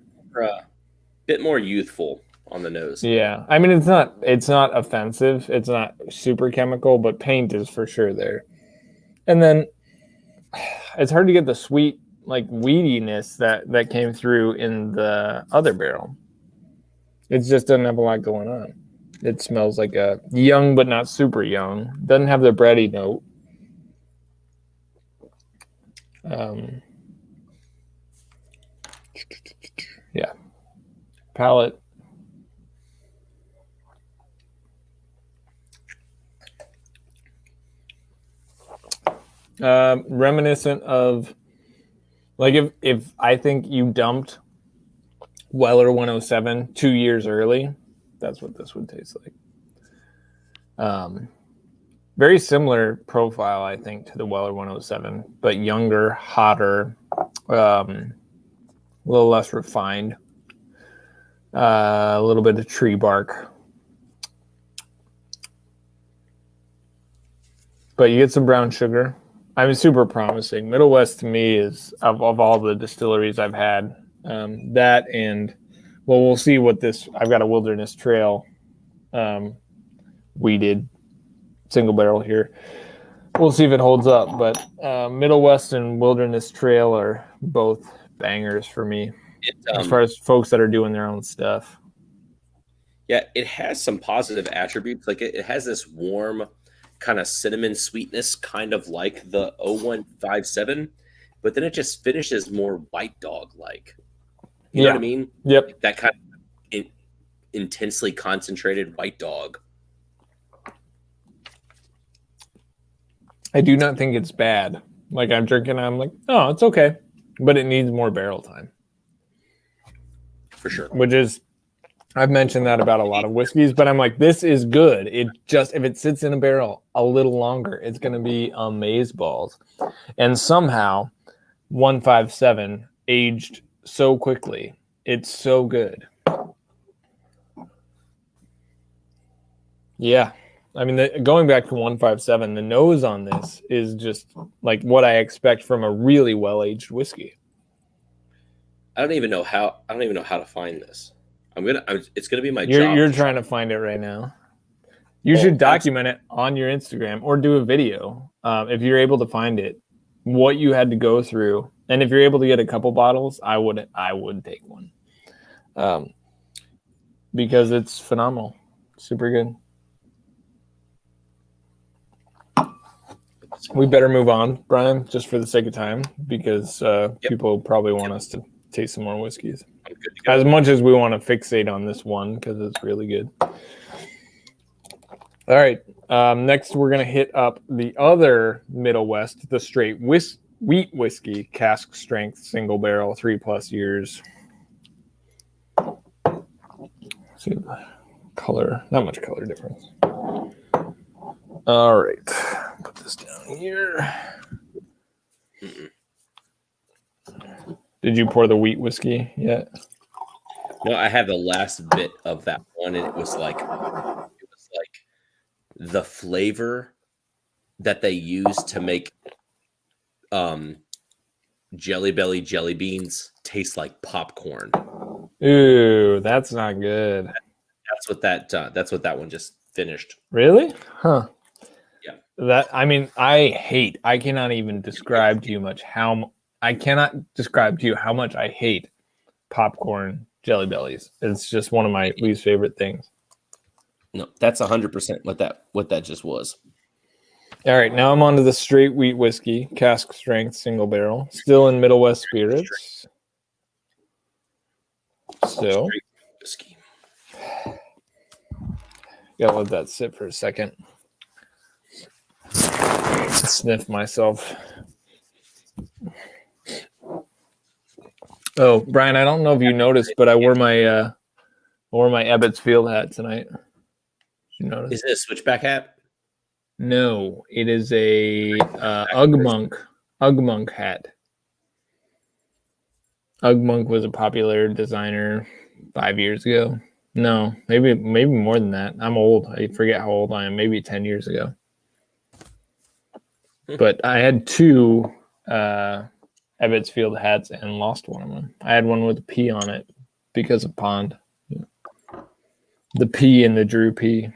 Bit more youthful on the nose. Yeah. I mean, it's not offensive. It's not super chemical, but paint is for sure there. And then it's hard to get the sweet, weediness that came through in the other barrel. It just doesn't have a lot going on. It smells like a young but not super young. Doesn't have the bready note. Yeah. Palate. Reminiscent of, if I think you dumped Weller 107 2 years early, that's what this would taste like. Very similar profile, I think, to the Weller 107, but younger, hotter, a little less refined, a little bit of tree bark. But you get some brown sugar. I mean, super promising. Middle West to me is, of all the distilleries I've had, that and, well, we'll see what this, I've got a Wilderness Trail weeded single barrel here. We'll see if it holds up, but Middle West and Wilderness Trail are both bangers for me. as far as folks that are doing their own stuff. Yeah, it has some positive attributes. Like it has this warm kind of cinnamon sweetness, kind of like the 0157, but then it just finishes more white dog like. You know what I mean? Yep. Like that kind of intensely concentrated white dog. I do not think it's bad. Like I'm drinking, I'm like, oh, it's okay, but it needs more barrel time. For sure. Which is, I've mentioned that about a lot of whiskeys, but I'm like, this is good. It just, if it sits in a barrel a little longer, it's going to be amazeballs. And somehow 157 aged so quickly. It's so good. Yeah. I mean, going back to 157, the nose on this is just like what I expect from a really well-aged whiskey. I don't even know how to find this. It's gonna be my job. You're to trying to find it right now. You should document it on your Instagram or do a video if you're able to find it, what you had to go through. And if you're able to get a couple bottles, I would take one. Because it's phenomenal. Super good. We better move on, Brian, just for the sake of time, because people probably want us to taste some more whiskeys. As much as we want to fixate on this one, because it's really good. All right. Next, we're going to hit up the other Middle West, the straight wheat whiskey, cask strength, single barrel, 3+ years. See the color, not much color difference. All right, put this down here. Did you pour the wheat whiskey yet? No, I have the last bit of that one, and it was like the flavor that they use to make Jelly Belly jelly beans taste like popcorn. Ooh, that's not good. That's what that one just finished. Really? Huh. Yeah. I cannot even describe to you how much I hate popcorn Jelly Bellies. It's just one of my least favorite things. No, that's 100% what that just was. All right, now I'm on to the straight wheat whiskey, cask strength, single barrel, still in Middle West spirits. Still. Straight whiskey. Gotta let that sit for a second. Sniff myself. Oh, Brian, I don't know if you noticed, but I wore my Ebbets Field hat tonight. Did you notice? Is it a switchback hat? No, it is a Ugg Monk hat. Ugg Monk was a popular designer 5 years ago. No, maybe more than that. I'm old. I forget how old I am. Maybe 10 years ago. But I had two Ebbets Field hats and lost one of them. I had one with a P on it because of Pond. The P and the Drew P.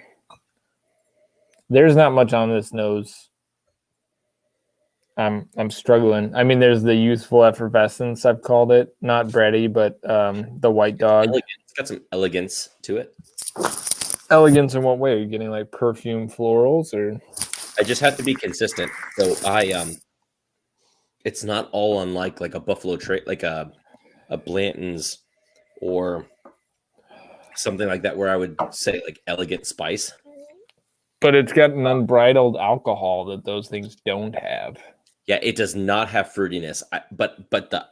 There's not much on this nose. I'm struggling. I mean, there's the youthful effervescence, I've called it. Not bready, but the white dog. It's got some elegance to it. Elegance in what way? Are you getting like perfume florals or? I just have to be consistent. So it's not all unlike like a Buffalo Trace, like a Blanton's or something like that, where I would say like elegant spice. But it's got an unbridled alcohol that those things don't have. Yeah, it does not have fruitiness, but the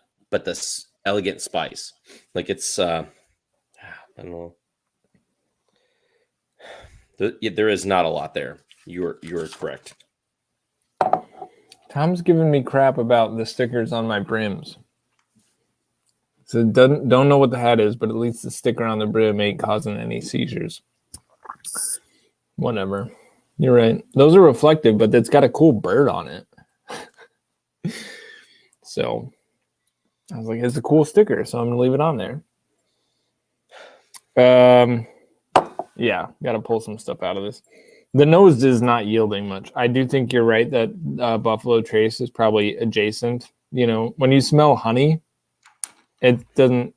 elegant spice, like it's I don't know. There is not a lot there. You're correct. Tom's giving me crap about the stickers on my brims. So don't know what the hat is, but at least the sticker on the brim ain't causing any seizures. Whatever. You're right. Those are reflective, but it's got a cool bird on it. So I was like, it's a cool sticker, so I'm gonna leave it on there. Yeah, gotta pull some stuff out of this. The nose is not yielding much. I do think you're right that Buffalo Trace is probably adjacent. You know, when you smell honey, it doesn't.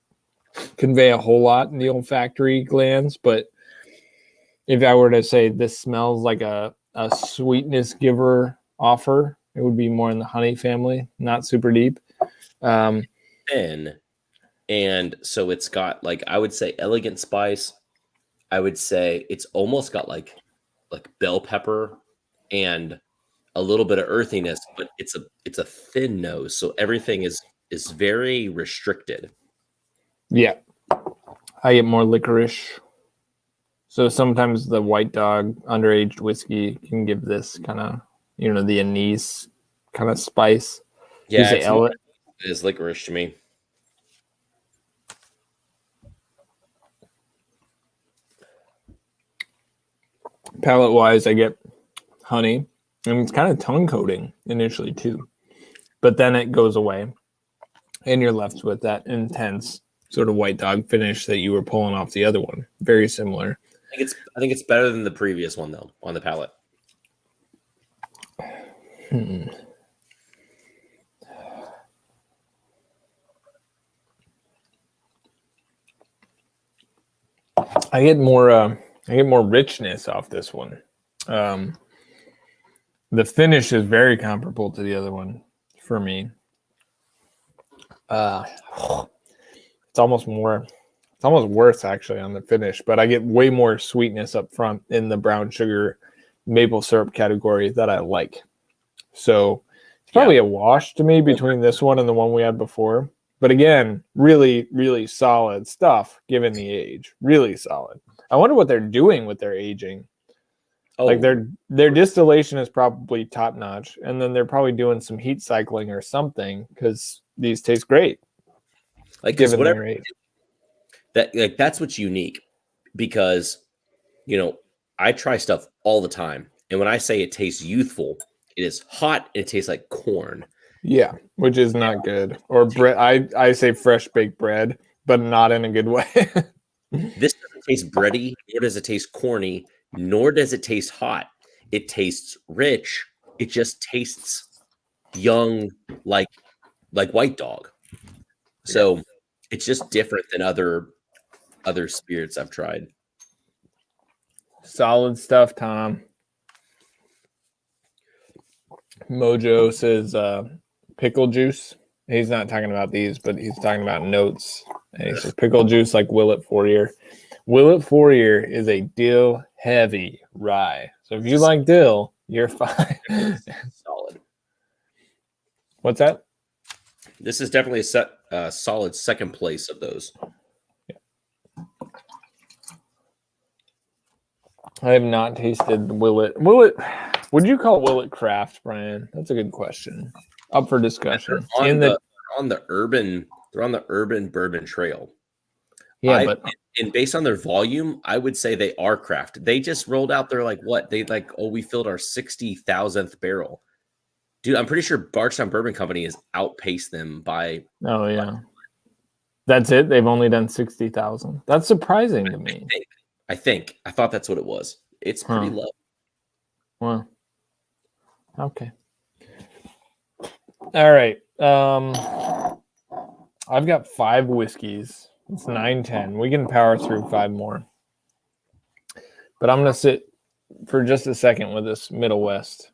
convey a whole lot in the olfactory glands, but if I were to say this smells like a sweetness giver offer, it would be more in the honey family, not super deep. And so it's got like, I would say elegant spice. I would say it's almost got like bell pepper and a little bit of earthiness, but it's a thin nose, so everything is very restricted. Yeah, I get more licorice. So sometimes the White Dog underaged whiskey can give this kind of, the anise kind of spice. Yeah, it is licorice to me. Palate wise, I get honey, and it's kind of tongue coating initially too, but then it goes away, and you're left with that intense sort of White Dog finish that you were pulling off the other one. Very similar. I think it's better than the previous one though on the palate. I get more richness off this one. The finish is very comparable to the other one for me. It's almost worse actually on the finish, but I get way more sweetness up front in the brown sugar maple syrup category that I like. So it's probably a wash to me between this one and the one we had before. But again, really, really solid stuff given the age. Really solid. I wonder what they're doing with their aging. Oh. Like their distillation is probably top notch, and then they're probably doing some heat cycling or something because these taste great. Like given whatever their age. That's what's unique, because I try stuff all the time, and when I say it tastes youthful, it is hot and it tastes like corn. Yeah, which is not good. Or bread. I say fresh baked bread, but not in a good way. This doesn't taste bready, nor does it taste corny, nor does it taste hot. It tastes rich. It just tastes young, like White Dog. So it's just different than other spirits I've tried. Solid stuff, Tom. Mojo says pickle juice. He's not talking about these, but he's talking about notes. And he says pickle juice like Willet 4-year. Willet 4-year is a dill heavy rye. So if you like dill, you're fine. Solid. What's that? This is definitely a solid second place of those. Yeah. I have not tasted Willet. Would you call Willet craft, Brian? That's a good question. Up for discussion. They're on the urban bourbon trail. Yeah, and based on their volume, I would say they are craft. They just rolled out their we filled our 60,000th barrel. Dude, I'm pretty sure Bardstown Bourbon Company has outpaced them by. Oh yeah, that's it. They've only done 60,000. That's surprising to me. I thought that's what it was. It's pretty low. Wow. Okay. All right. I've got 5 whiskeys. It's 9:10. We can power through 5 more. But I'm going to sit for just a second with this Middle West.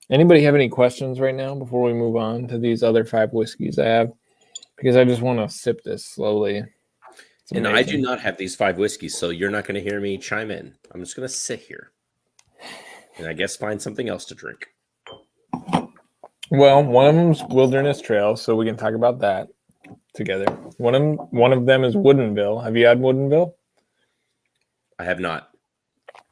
Anybody have any questions right now before we move on to these other 5 whiskeys I have? Because I just want to sip this slowly. And I do not have these 5 whiskeys, so you're not going to hear me chime in. I'm just going to sit here and I guess find something else to drink. Well, one of them's Wilderness Trail, so we can talk about that together. One of them is Woodenville. Have you had Woodenville? I have not.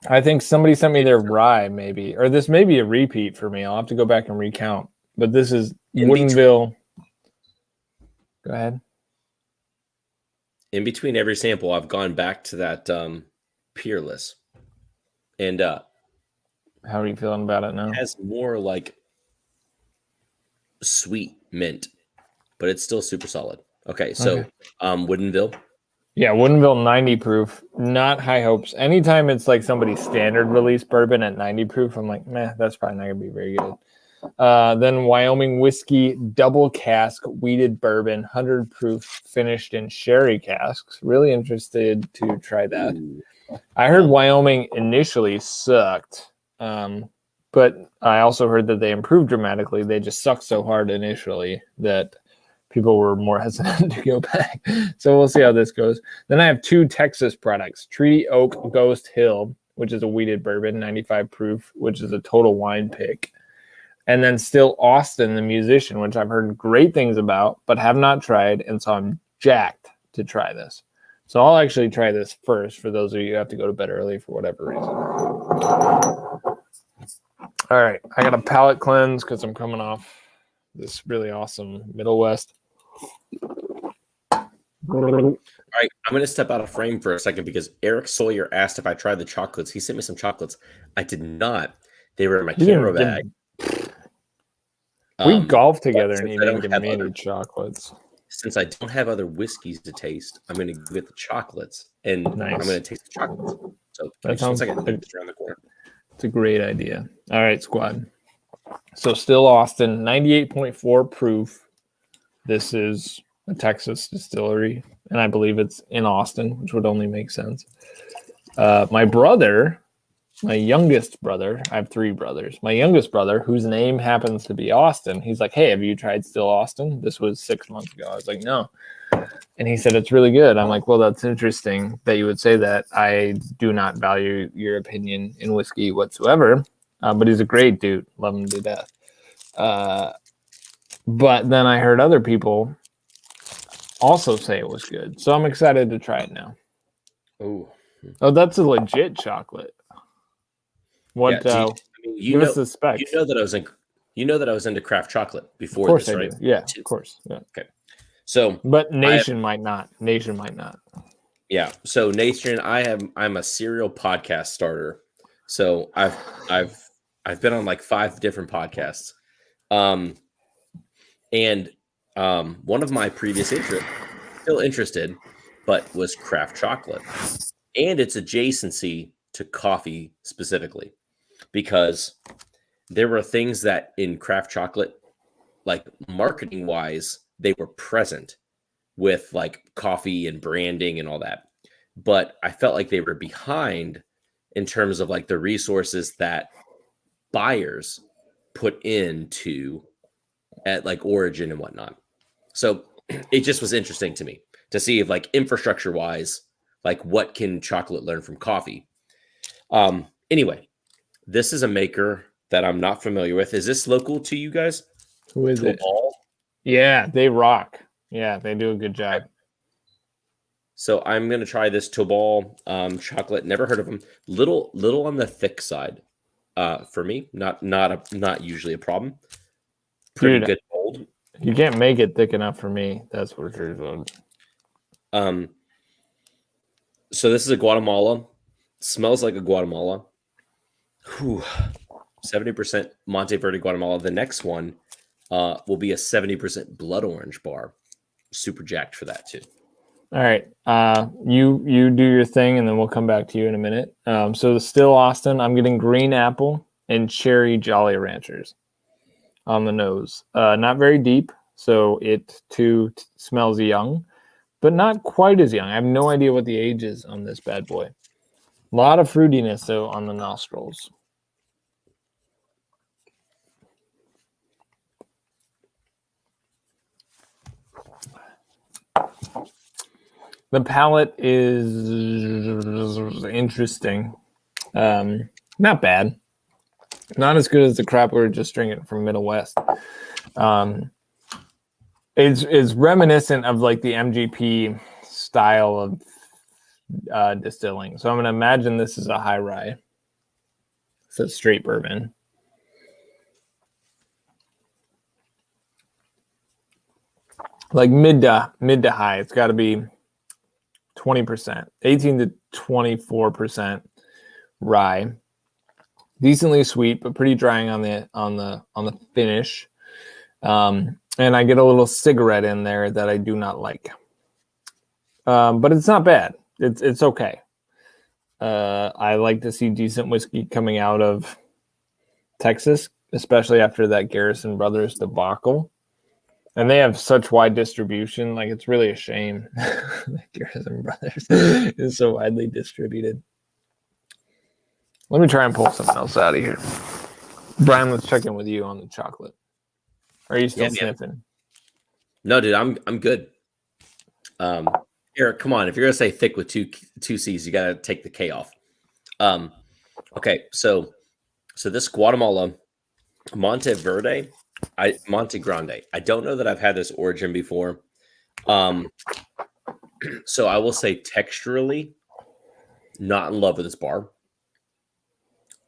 I think somebody sent me their rye, maybe, or this may be a repeat for me. I'll have to go back and recount. But this is Woodenville. Go ahead. In between every sample, I've gone back to that Peerless, and how are you feeling about it now? It has more like sweet mint, but it's still super solid. Okay, so Woodenville. Yeah, Woodenville 90 proof, not high hopes. Anytime it's like somebody's standard release bourbon at 90 proof, I'm like, meh, that's probably not gonna be very good. Then Wyoming Whiskey double cask wheated bourbon, 100 proof, finished in sherry casks. Really interested to try that. Ooh. I heard Wyoming initially sucked, but I also heard that they improved dramatically. They just sucked so hard initially that people were more hesitant to go back. So we'll see how this goes. Then I have 2 Texas products, Treaty Oak Ghost Hill, which is a wheated bourbon, 95 proof, which is a total wine pick. And then Still Austin, the musician, which I've heard great things about, but have not tried. And so I'm jacked to try this. So I'll actually try this first for those of you who have to go to bed early for whatever reason. All right. I got a palate cleanse because I'm coming off this really awesome Middle West. All right, I'm going to step out of frame for a second because Eric Sawyer asked if I tried the chocolates. He sent me some chocolates. I did not. They were in my camera bag. We golfed together and he didn't give me any chocolates. Since I don't have other whiskeys to taste, I'm going to get the chocolates, and Nice. I'm going to taste the chocolates. So That sounds like like it's around the corner. it's a great idea. All right, squad. So Still Austin, 98.4 proof. This is a Texas distillery, and I believe it's in Austin, which would only make sense. My youngest brother, I have 3 brothers. My youngest brother, whose name happens to be Austin, he's like, hey, have you tried Still Austin? This was 6 months ago. I was like, no. And he said, it's really good. I'm like, well, that's interesting that you would say that. I do not value your opinion in whiskey whatsoever, but he's a great dude. Love him to death. But then I heard other people also say it was good. So I'm excited to try it now. Oh, that's a legit chocolate. What? Yeah, give us the specs. You know that I was into craft chocolate before. Of course this, I right? do. Yeah, of course. Yeah. Okay. So, but Nation might not. Nation might not. Yeah. So Nation, I'm a serial podcast starter. So I've been on like 5 different podcasts. And one of my previous interests, still interested, but was craft chocolate and its adjacency to coffee specifically, because there were things that in craft chocolate, like marketing wise, they were present with like coffee and branding and all that. But I felt like they were behind in terms of like the resources that buyers put into at like origin and whatnot. So it just was interesting to me to see if like infrastructure wise, like what can chocolate learn from coffee? Anyway, this is a maker that I'm not familiar with. Is this local to you guys? Who is it? Yeah, they rock. Yeah, they do a good job. So I'm gonna try this Tobal chocolate. Never heard of them. Little on the thick side for me. Not usually a problem. Pretty good cold. You can't make it thick enough for me. That's for sure. So this is a Guatemala. Smells like a Guatemala. 70% Monteverde Guatemala. The next one will be a 70% blood orange bar. Super jacked for that too. All right. You do your thing and then we'll come back to you in a minute. So the Still Austin, I'm getting green apple and cherry Jolly Ranchers on the nose. Not very deep, so it too smells young, but not quite as young. I have no idea what the age is on this bad boy. A lot of fruitiness though on the nostrils. The palate is interesting. Not bad. Not as good as the crap we were just drinking from Middle West. It's reminiscent of like the MGP style of distilling. So I'm going to imagine this is a high rye. It's a straight bourbon. Like mid to high. It's got to be 20%, 18 to 24% rye. Decently sweet, but pretty drying on the finish. And I get a little cigarette in there that I do not like. But it's not bad. It's okay. I like to see decent whiskey coming out of Texas especially after that Garrison Brothers debacle. And they have such wide distribution. Like, it's really a shame that Garrison Brothers is so widely distributed. Let me try and pull something else out of here. Brian, let's check in with you on the chocolate. Are you still sniffing? No, dude, I'm good. Eric, come on. If you're gonna say thick with two C's, you gotta take the K off. Okay, so this Guatemala Monte Grande. I don't know that I've had this origin before. So I will say texturally, not in love with this bar.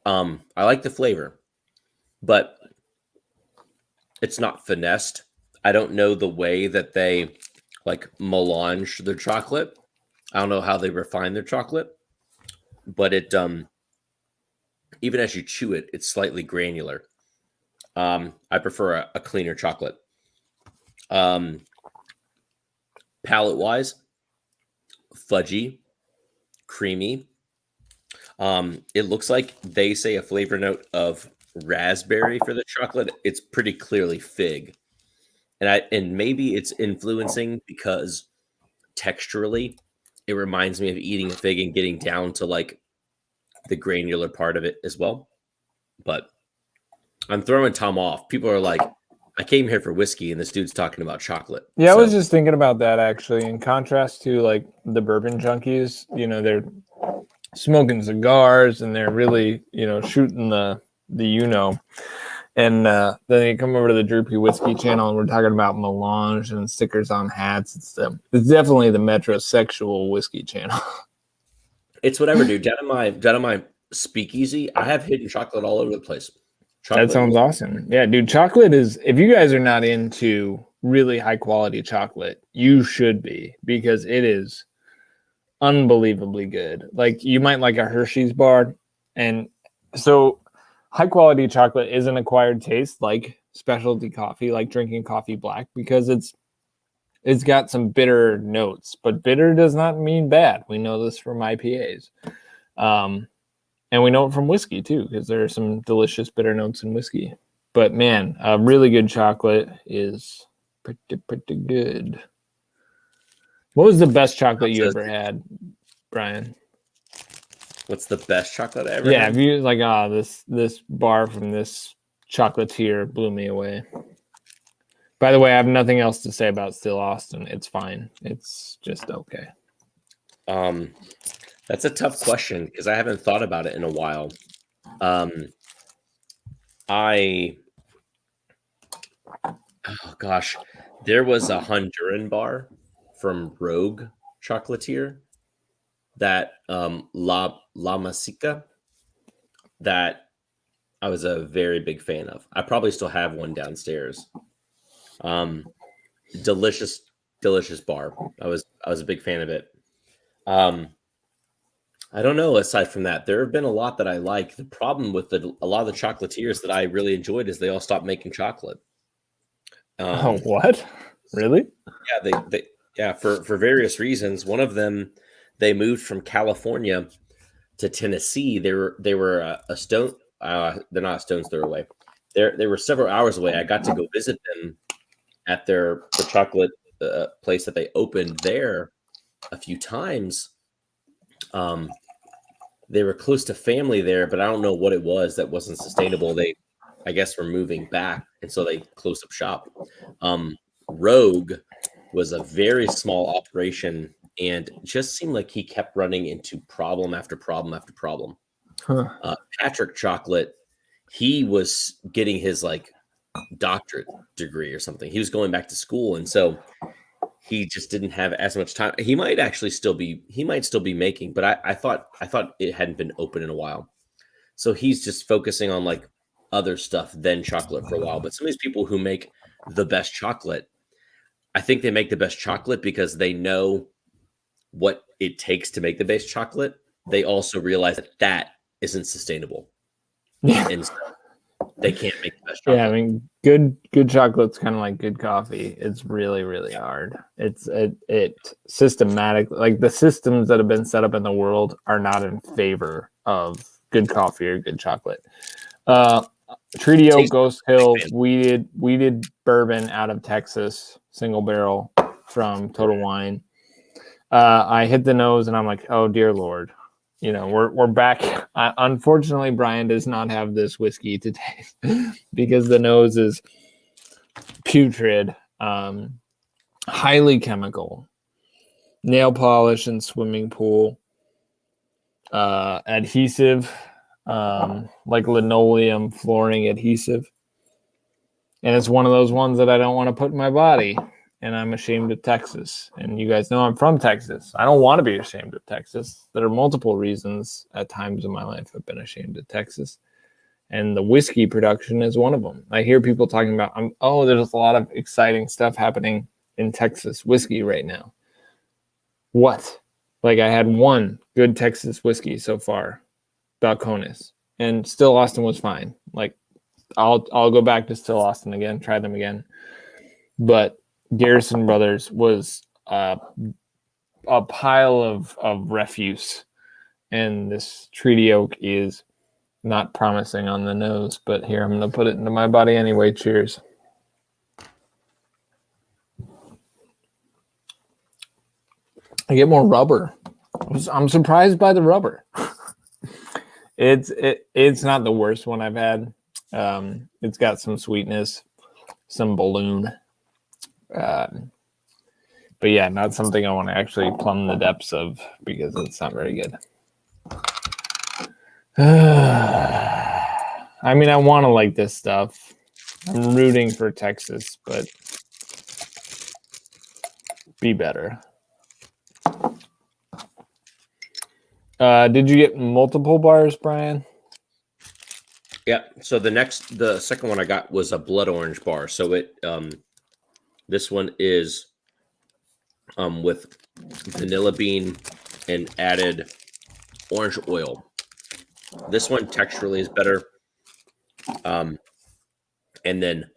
I like the flavor, but it's not finessed. I don't know the way that they like melange their chocolate. I don't know how they refine their chocolate, but it even as you chew it, it's slightly granular. I prefer a cleaner chocolate. Palate wise, fudgy, creamy. It looks like they say a flavor note of raspberry for the chocolate. It's pretty clearly fig. And maybe it's influencing because texturally it reminds me of eating a fig and getting down to like the granular part of it as well. But I'm throwing Tom off. People are like, I came here for whiskey and this dude's talking about chocolate. Yeah, so I was just thinking about that actually. In contrast to like the bourbon junkies, you know, they're smoking cigars and they're really, you know, shooting the and then you come over to the Droopy Whiskey channel and we're talking about melange and stickers on hats. It's definitely the metrosexual whiskey channel. It's whatever, dude. Down in my speakeasy, I have hidden chocolate all over the place. That sounds awesome. Yeah, dude, chocolate is, if you guys are not into really high quality chocolate, you should be, because it is unbelievably good. Like, you might like a Hershey's bar, and so high quality chocolate is an acquired taste, like specialty coffee, like drinking coffee black, because it's got some bitter notes, but bitter does not mean bad. We know this from IPAs. And we know it from whiskey too, because there are some delicious bitter notes in whiskey. But man, a really good chocolate is pretty good. What was the best chocolate you ever had, Brian? What's the best chocolate I ever had? Yeah, if you like, this bar from this chocolatier blew me away. By the way, I have nothing else to say about Still Austin. It's fine. It's just okay. That's a tough question because I haven't thought about it in a while. There was a Honduran bar from Rogue Chocolatier that La Masica that I was a very big fan of. I probably still have one downstairs. Delicious bar. I was a big fan of it. I don't know. Aside from that, there have been a lot that I like. The problem with a lot of the chocolatiers that I really enjoyed is they all stopped making chocolate. What? Really? Yeah, for various reasons. One of them, they moved from California to Tennessee. They were a stone. They're not a stone's throw away. They were several hours away. I got to go visit them at the chocolate place that they opened there a few times. They were close to family there, but I don't know what it was that wasn't sustainable. They, I guess, were moving back, and so they closed up shop. Rogue was a very small operation, and just seemed like he kept running into problem after problem after problem. Huh. Patrick Chocolate, he was getting his like doctorate degree or something. He was going back to school, and so he just didn't have as much time. He might still be making, but I thought it hadn't been open in a while. So he's just focusing on like other stuff than chocolate for a while. But some of these people who make the best chocolate, I think they make the best chocolate because they know what it takes to make the best chocolate. They also realize that isn't sustainable. Yeah. And so they can't make the best chocolate. Yeah, I mean, good chocolate's kind of like good coffee. It's really, really hard. It systematic, like the systems that have been set up in the world are not in favor of good coffee or good chocolate. Treaty Oak, Tastes Ghost Hill, like weeded bourbon out of Texas, single barrel from Total Wine. I hit the nose and I'm like, oh dear Lord, we're back. Unfortunately, Brian does not have this whiskey to taste because the nose is putrid, highly chemical, nail polish and swimming pool, adhesive, like linoleum flooring adhesive. And it's one of those ones that I don't want to put in my body. And I'm ashamed of Texas. And you guys know I'm from Texas. I don't want to be ashamed of Texas. There are multiple reasons at times in my life I've been ashamed of Texas. And the whiskey production is one of them. I hear people talking about, there's a lot of exciting stuff happening in Texas whiskey right now. What? Like I had one good Texas whiskey so far, Balcones. And still Austin was fine. Like I'll go back to Still Austin again, try them again. But Garrison Brothers was a pile of refuse, and this Treaty Oak is not promising on the nose. But here, I'm going to put it into my body anyway. Cheers. I get more rubber. I'm surprised by the rubber. It's not the worst one I've had. It's got some sweetness, some balloon. But yeah, not something I want to actually plumb the depths of because it's not very good. I mean, I want to like this stuff. I'm rooting for Texas, but be better. Did you get multiple bars, Brian? Yeah. So the second one I got was a blood orange bar. So this one is with vanilla bean and added orange oil. This one texturally is better. And then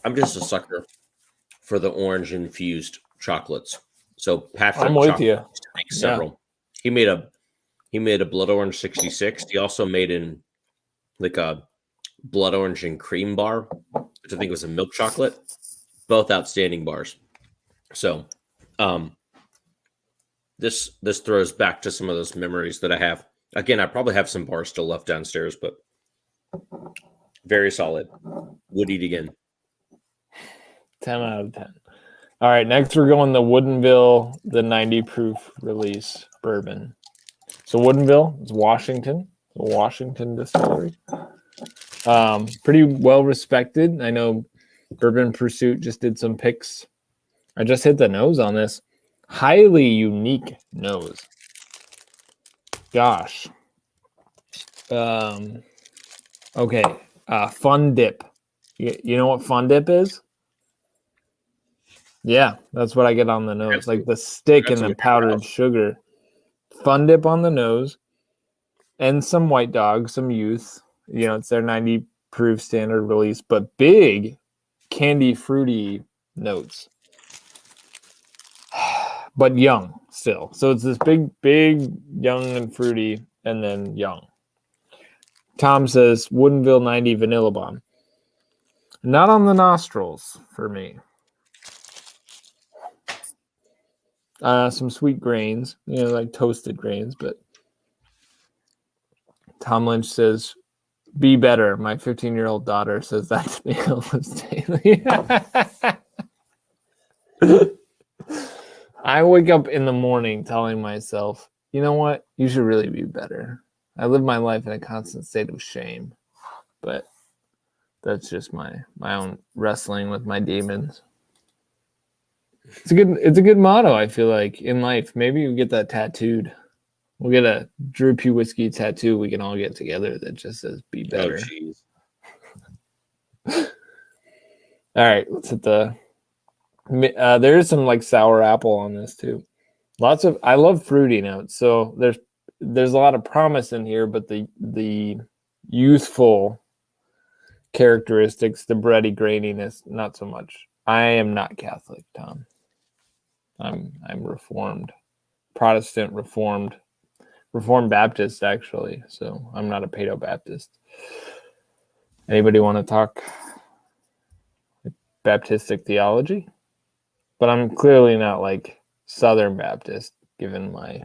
I'm just a sucker for the orange infused chocolates. So Patrick, I'm with you. Makes several. Yeah. He made a blood orange 66. He also made like a blood orange and cream bar, which I think was a milk chocolate. Both outstanding bars. So this throws back to some of those memories that I have. Again, I probably have some bars still left downstairs, but very solid. Would eat again. 10 out of 10. All right, next we're going the Woodenville, the 90 proof release bourbon. So Woodenville is Washington, the Washington distillery. Pretty well respected. I know Bourbon Pursuit just did some picks. I just hit the nose on this. Highly unique nose. Gosh. Okay. Fun dip. You know what fun dip is? Yeah, that's what I get on the nose. Like the stick and the powdered sugar. Fun dip on the nose. And some White Dog, some Youth. It's their 90 proof standard release, but big candy fruity notes. But young still. So it's this big, young and fruity, and then young. Tom says Woodenville 90 Vanilla Bomb. Not on the nostrils for me. Some sweet grains, like toasted grains, but Tom Lynch says, be better. My 15-year-old daughter says that to me almost daily. I wake up in the morning telling myself, you know what? You should really be better. I live my life in a constant state of shame. But that's just my own wrestling with my demons. It's a good motto, I feel like, in life. Maybe we get that tattooed. We'll get a Drew P. Whiskey tattoo we can all get together that just says be better. Oh, jeez. All right, let's hit the... there is some like sour apple on this too. I love fruity notes. So there's a lot of promise in here, but the youthful characteristics, the bready graininess, not so much. I am not Catholic, Tom. I'm Reformed, Protestant, Reformed Baptist actually. So I'm not a Paedo Baptist. Anybody want to talk Baptistic theology? But I'm clearly not like Southern Baptist, given my.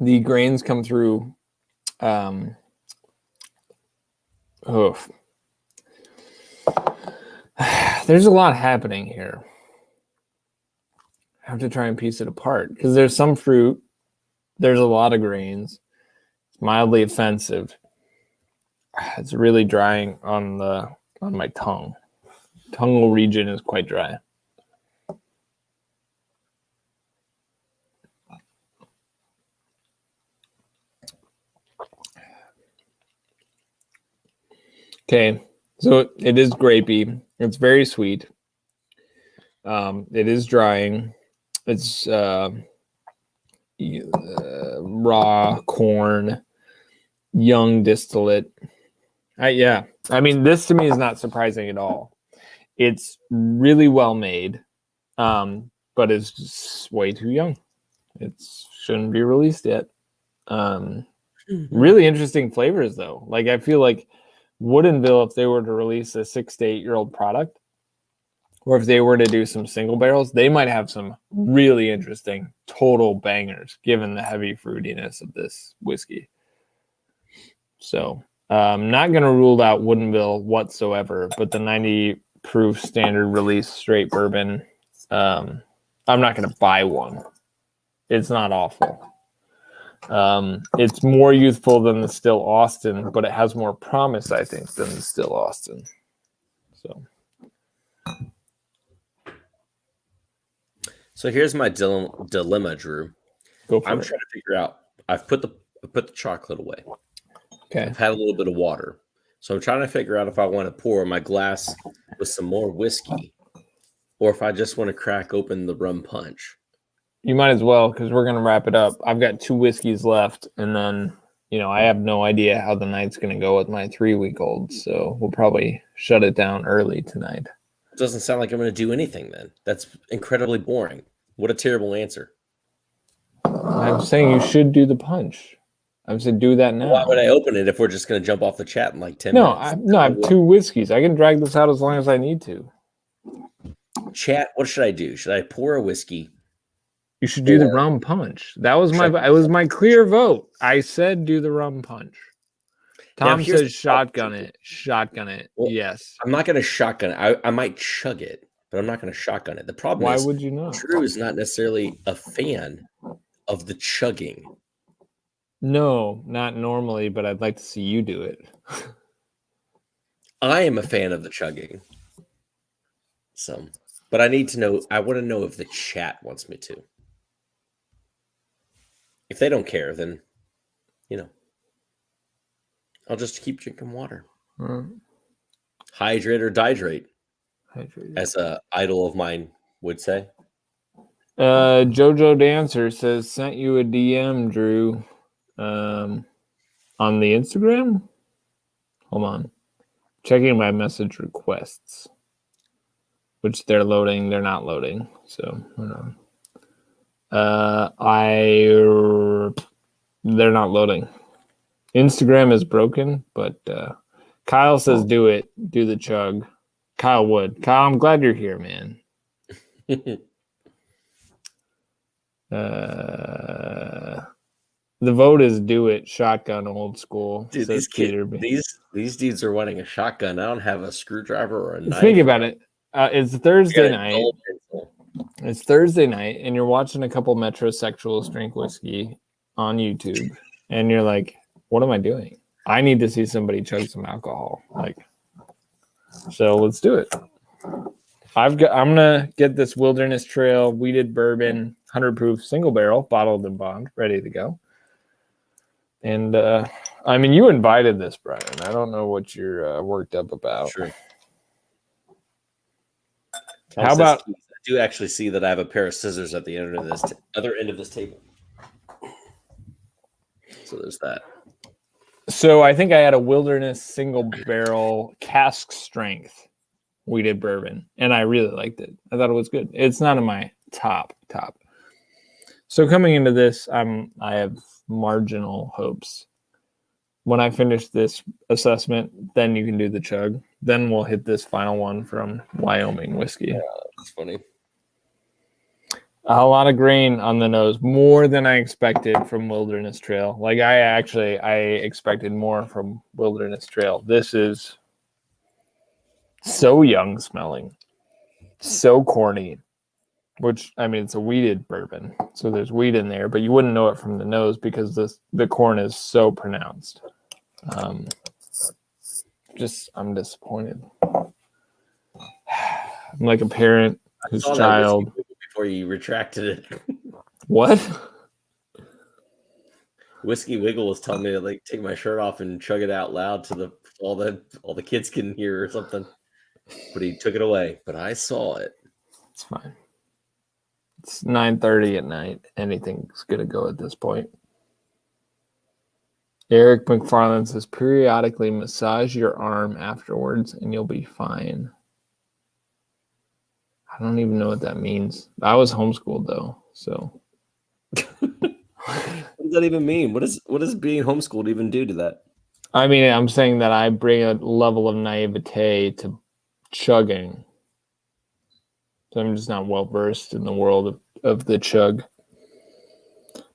The grains come through. There's a lot happening here. I have to try and piece it apart because there's some fruit. There's a lot of grains. It's mildly offensive. It's really drying on my tongue. Tongal region is quite dry. Okay, so it is grapey. It's very sweet. It is drying. It's raw corn, young distillate. I mean, this to me is not surprising at all. It's really well made, but it's just way too young. It shouldn't be released yet. Really interesting flavors, though. Like, I feel like Woodenville, if they were to release a 6 to 8 year old product, or if they were to do some single barrels, they might have some really interesting total bangers, given the heavy fruitiness of this whiskey. So, I'm not going to rule out Woodenville whatsoever, but the 90 proof standard release straight bourbon, I'm not going to buy one. It's not awful. It's more youthful than the Still Austin, but it has more promise, I think, than the Still Austin. So here's my dilemma, Drew. I'm trying to figure out. I've put the chocolate away. Okay. I've had a little bit of water, so I'm trying to figure out if I want to pour my glass with some more whiskey, or if I just want to crack open the rum punch. You might as well, because we're going to wrap it up. I've got 2 whiskeys left, and then, I have no idea how the night's going to go with my 3-week-old, so we'll probably shut it down early tonight. It doesn't sound like I'm going to do anything then. That's incredibly boring. What a terrible answer. I'm saying you should do the punch. I said do that now. Why would I open it if we're just going to jump off the chat in like 10 minutes? I have 2 whiskeys. I can drag this out as long as I need to. Chat, what should I do? Should I pour a whiskey? You should do the rum punch. That was my clear vote. I said do the rum punch. Tom says shotgun it. Shotgun it. Well, yes. I'm not going to shotgun it. I might chug it, but I'm not going to shotgun it. The problem is, why would you not? Drew is not necessarily a fan of the chugging. No, not normally, but I'd like to see you do it. I am a fan of the chugging. So, but I need to know, I want to know if the chat wants me to. If they don't care, then, I'll just keep drinking water. Hydrate or dihydrate, as a idol of mine would say. Jojo Dancer says, sent you a DM, Drew, on the Instagram. Hold on. Checking my message requests, which they're loading. They're not loading. So, hold on. They're not loading. Instagram is broken, but Kyle says do it. Do the chug. Kyle would. Kyle, I'm glad you're here, man. The vote is do it. Shotgun old school. Dude, these dudes are wanting a shotgun. I don't have a screwdriver or a knife. Think about it. It's Thursday night. It's Thursday night, and you're watching a couple metrosexuals drink whiskey on YouTube, and you're like, what am I doing? I need to see somebody chug some alcohol. So let's do it. I'm gonna get this Wilderness Trail weeded bourbon 100 proof single barrel bottled and bond ready to go. And you invited this, Brian. I don't know what you're worked up about. Sure. How about? I do actually see that I have a pair of scissors at the other end of this table. So there's that. So I think I had a Wilderness single barrel cask strength weeded bourbon, and I really liked it. I thought it was good. It's not in my top. So coming into this, I have marginal hopes. When I finish this assessment, then you can do the chug. Then we'll hit this final one from Wyoming Whiskey. Yeah, that's funny. A lot of grain on the nose, more than I expected from Wilderness Trail. Like I expected more from Wilderness Trail. This is so young smelling, so corny. Which, I mean, it's a weeded bourbon, so there's weed in there, but you wouldn't know it from the nose because the corn is so pronounced. I'm disappointed. I'm like a parent whose child. Before you retracted it. What? Whiskey Wiggle was telling me to like take my shirt off and chug it out loud to all the kids can hear or something. But he took it away. But I saw it. It's fine. It's 9:30 at night. Anything's gonna go at this point. Eric McFarland says periodically massage your arm afterwards and you'll be fine. I don't even know what that means. I was homeschooled though, so. What does that even mean? What does being homeschooled even do to that? I mean, I'm saying that I bring a level of naivete to chugging. So I'm just not well versed in the world of the chug.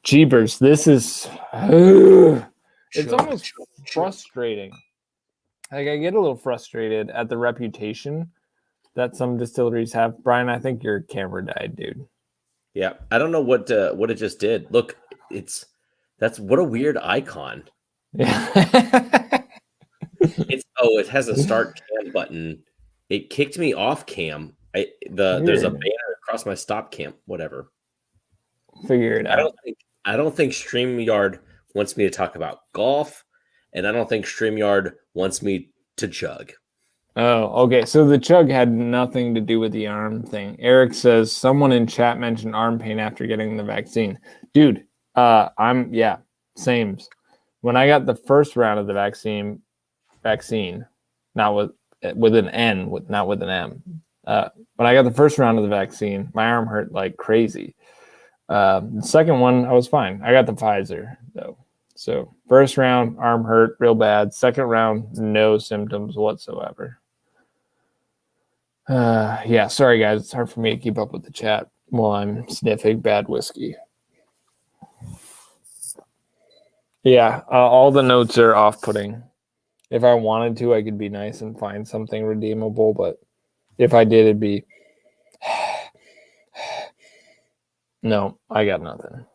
Jeepers, this is it's almost frustrating. Like I get a little frustrated at the reputation that some distilleries have. Brian, I think your camera died, dude. Yeah, I don't know what it just did. Look, that's what a weird icon. Yeah. It has a start cam button. It kicked me off cam. There's a banner across my stop cam. Whatever. Figure it out. I don't think StreamYard wants me to talk about golf, and I don't think StreamYard wants me to chug. Oh, okay. So the chug had nothing to do with the arm thing. Eric says someone in chat mentioned arm pain after getting the vaccine. Dude, same. When I got the first round of the vaccine, not with an N, not with an M. When I got the first round of the vaccine, my arm hurt like crazy. The second one, I was fine. I got the Pfizer though. So first round, arm hurt real bad. Second round, no symptoms whatsoever. Sorry guys, it's hard for me to keep up with the chat while I'm sniffing bad whiskey. Yeah, all the notes are off-putting. If I wanted to, I could be nice and find something redeemable, but if I did, it'd be no, I got nothing.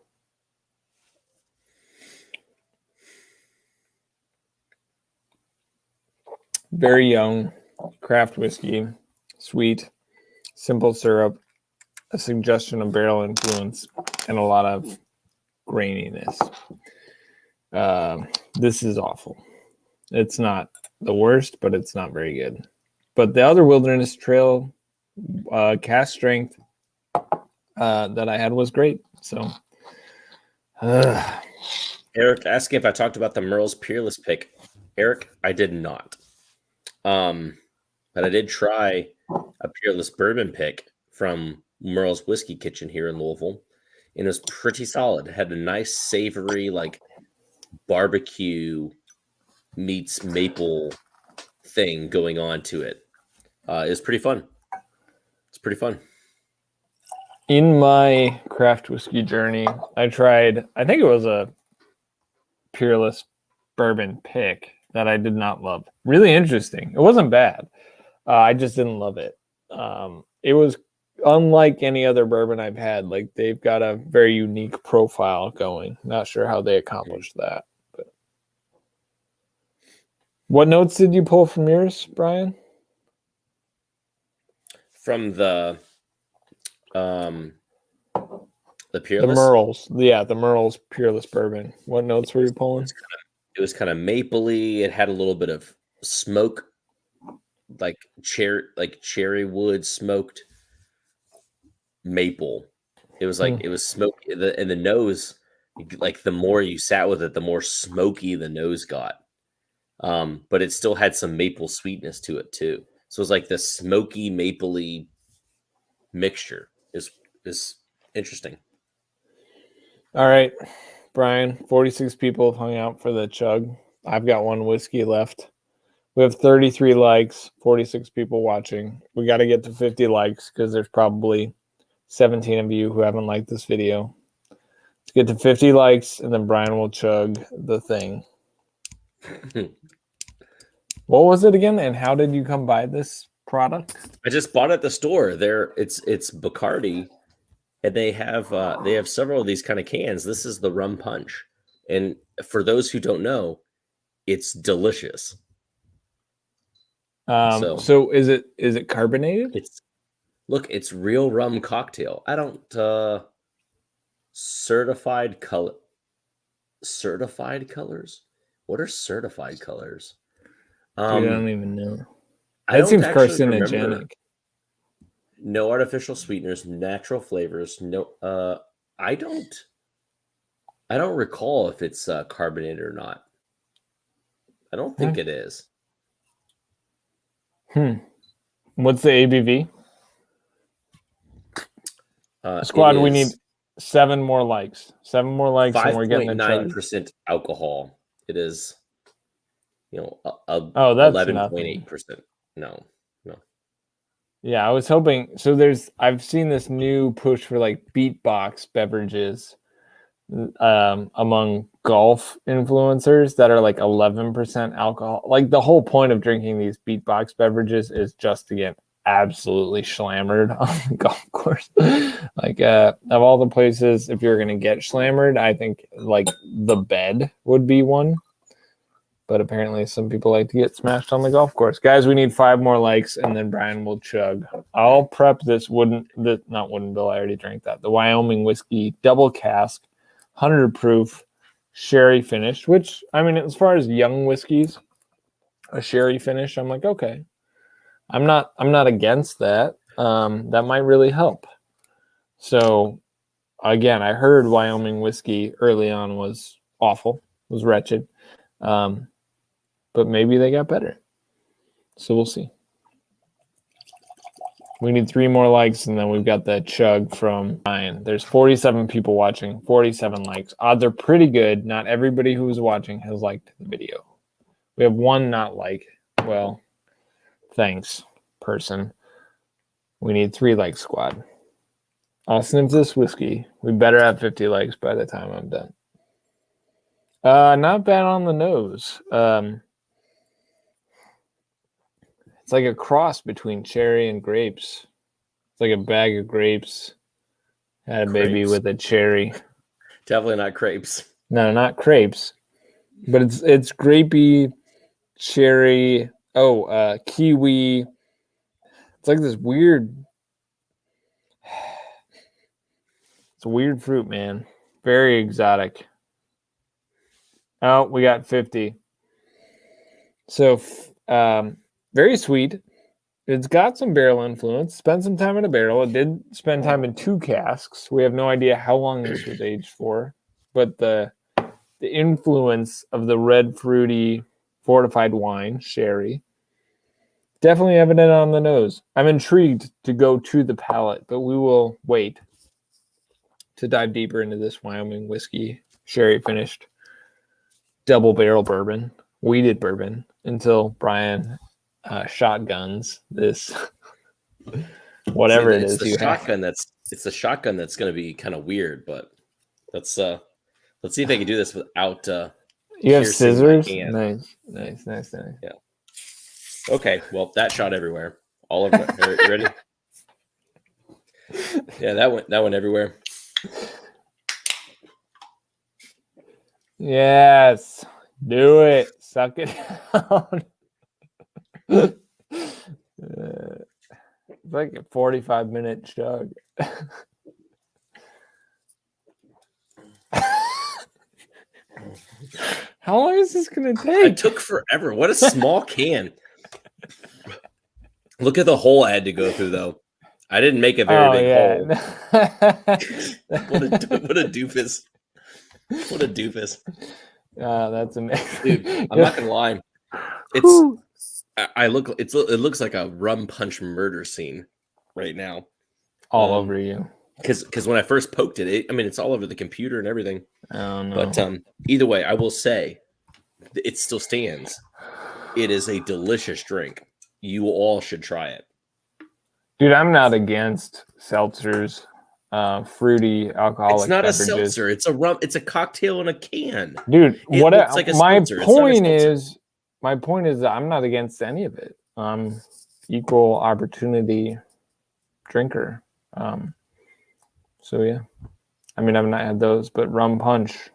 Very young, craft whiskey, sweet, simple syrup, a suggestion of barrel influence, and a lot of graininess. This is awful. It's not the worst, but it's not very good. But the other Wilderness Trail cast strength that I had was great. So, Eric asking if I talked about the Merle's Peerless pick. Eric, I did not. But I did try a Peerless bourbon pick from Merle's Whiskey Kitchen here in Louisville, and it was pretty solid. It had a nice savory, like barbecue meets maple thing going on to it. It was pretty fun. It's pretty fun. In my craft whiskey journey, I think it was a Peerless bourbon pick that I did not love. Really interesting. It wasn't bad. I just didn't love it. It was unlike any other bourbon I've had. Like they've got a very unique profile going. Not sure how they accomplished that. But what notes did you pull from yours, Brian? From the Peerless? The Merle's. Yeah, the Merle's Peerless bourbon. What notes were you pulling? It was kind of mapley. It had a little bit of smoke, like cherry wood smoked maple. It was like it was smoky. And the nose, like the more you sat with it, the more smoky the nose got. But it still had some maple sweetness to it too. So it was like the smoky mapley mixture is interesting. All right, Brian, 46 people have hung out for the chug. I've got one whiskey left. We have 33 likes, 46 people watching. We got to get to 50 likes because there's probably 17 of you who haven't liked this video. Let's get to 50 likes, and then Brian will chug the thing. What was it again, and how did you come by this product? I just bought it at the store. It's Bacardi, and they have several of these kind of cans. This is the rum punch, and for those who don't know, it's delicious. So is it carbonated? It's real rum cocktail. I don't certified colors. What are certified colors? I don't even know. That That seems actually remember. carcinogenic. No artificial sweeteners, natural flavors. No, I don't recall if it's carbonated or not. I don't think it is. What's the ABV? Squad, we need 7 more likes. 7 more likes, and we're getting a 5.9% alcohol. It is, that's 11.8%. No. Yeah, I was hoping. So I've seen this new push for like beatbox beverages among golf influencers that are like 11% alcohol. Like the whole point of drinking these beatbox beverages is just to get absolutely slammered on the golf course. Like of all the places, if you're gonna get slammered, I think like the bed would be one. But apparently some people like to get smashed on the golf course. Guys, we need 5 more likes, and then Brian will chug. I'll prep this not Woodenville, I already drank that. The Wyoming Whiskey double cask, 100 proof, sherry finish, which, I mean, as far as young whiskeys, a sherry finish, I'm like, okay. I'm not against that. That might really help. So, again, I heard Wyoming Whiskey early on was awful, was wretched. But maybe they got better. So we'll see. We need 3 more likes, and then we've got that chug from Ryan. There's 47 people watching, 47 likes. Odds are pretty good. Not everybody who's watching has liked the video. We have 1 not like. Well, thanks, person. We need 3 likes, squad. Austin, if this whiskey, we better have 50 likes by the time I'm done. Not bad on the nose. It's like a cross between cherry and grapes. It's like a bag of grapes had a baby with a cherry. Definitely not crepes. No, not crepes. But it's grapey, cherry, kiwi. It's like this weird. It's a weird fruit, man. Very exotic. Oh, we got 50. So, very sweet. It's got some barrel influence. Spent some time in a barrel. It did spend time in 2 casks. We have no idea how long this was aged for, but the influence of the red fruity fortified wine, sherry, definitely evident on the nose. I'm intrigued to go to the palate, but we will wait to dive deeper into this Wyoming Whiskey sherry finished double barrel bourbon, wheated bourbon, until Brian shotguns this whatever it is you shotgun have. It's the shotgun that's going to be kind of weird, but let's see if they can do this without you have scissors. Nice. Yeah. Okay, well, that shot everywhere. All over. You ready? Yeah, that went everywhere. Yes, do it. Suck it down. It's like a 45-minute chug. How long is this going to take? It took forever. What a small can. Look at the hole I had to go through, though. I didn't make a very big hole. What a doofus. What a doofus. That's amazing. Dude, I'm not going to lie. It looks like a rum punch murder scene right now. All over you. because when I first poked it, I mean, it's all over the computer and everything. Oh no. But either way, I will say it still stands. It is a delicious drink. You all should try it. Dude, I'm not against seltzers, fruity alcoholic It's not beverages. a seltzer. It's a rum. It's a cocktail in a can. Dude, It looks like a seltzer. My point is that I'm not against any of it. Equal opportunity drinker. So yeah, I mean, I've not had those, but rum punch,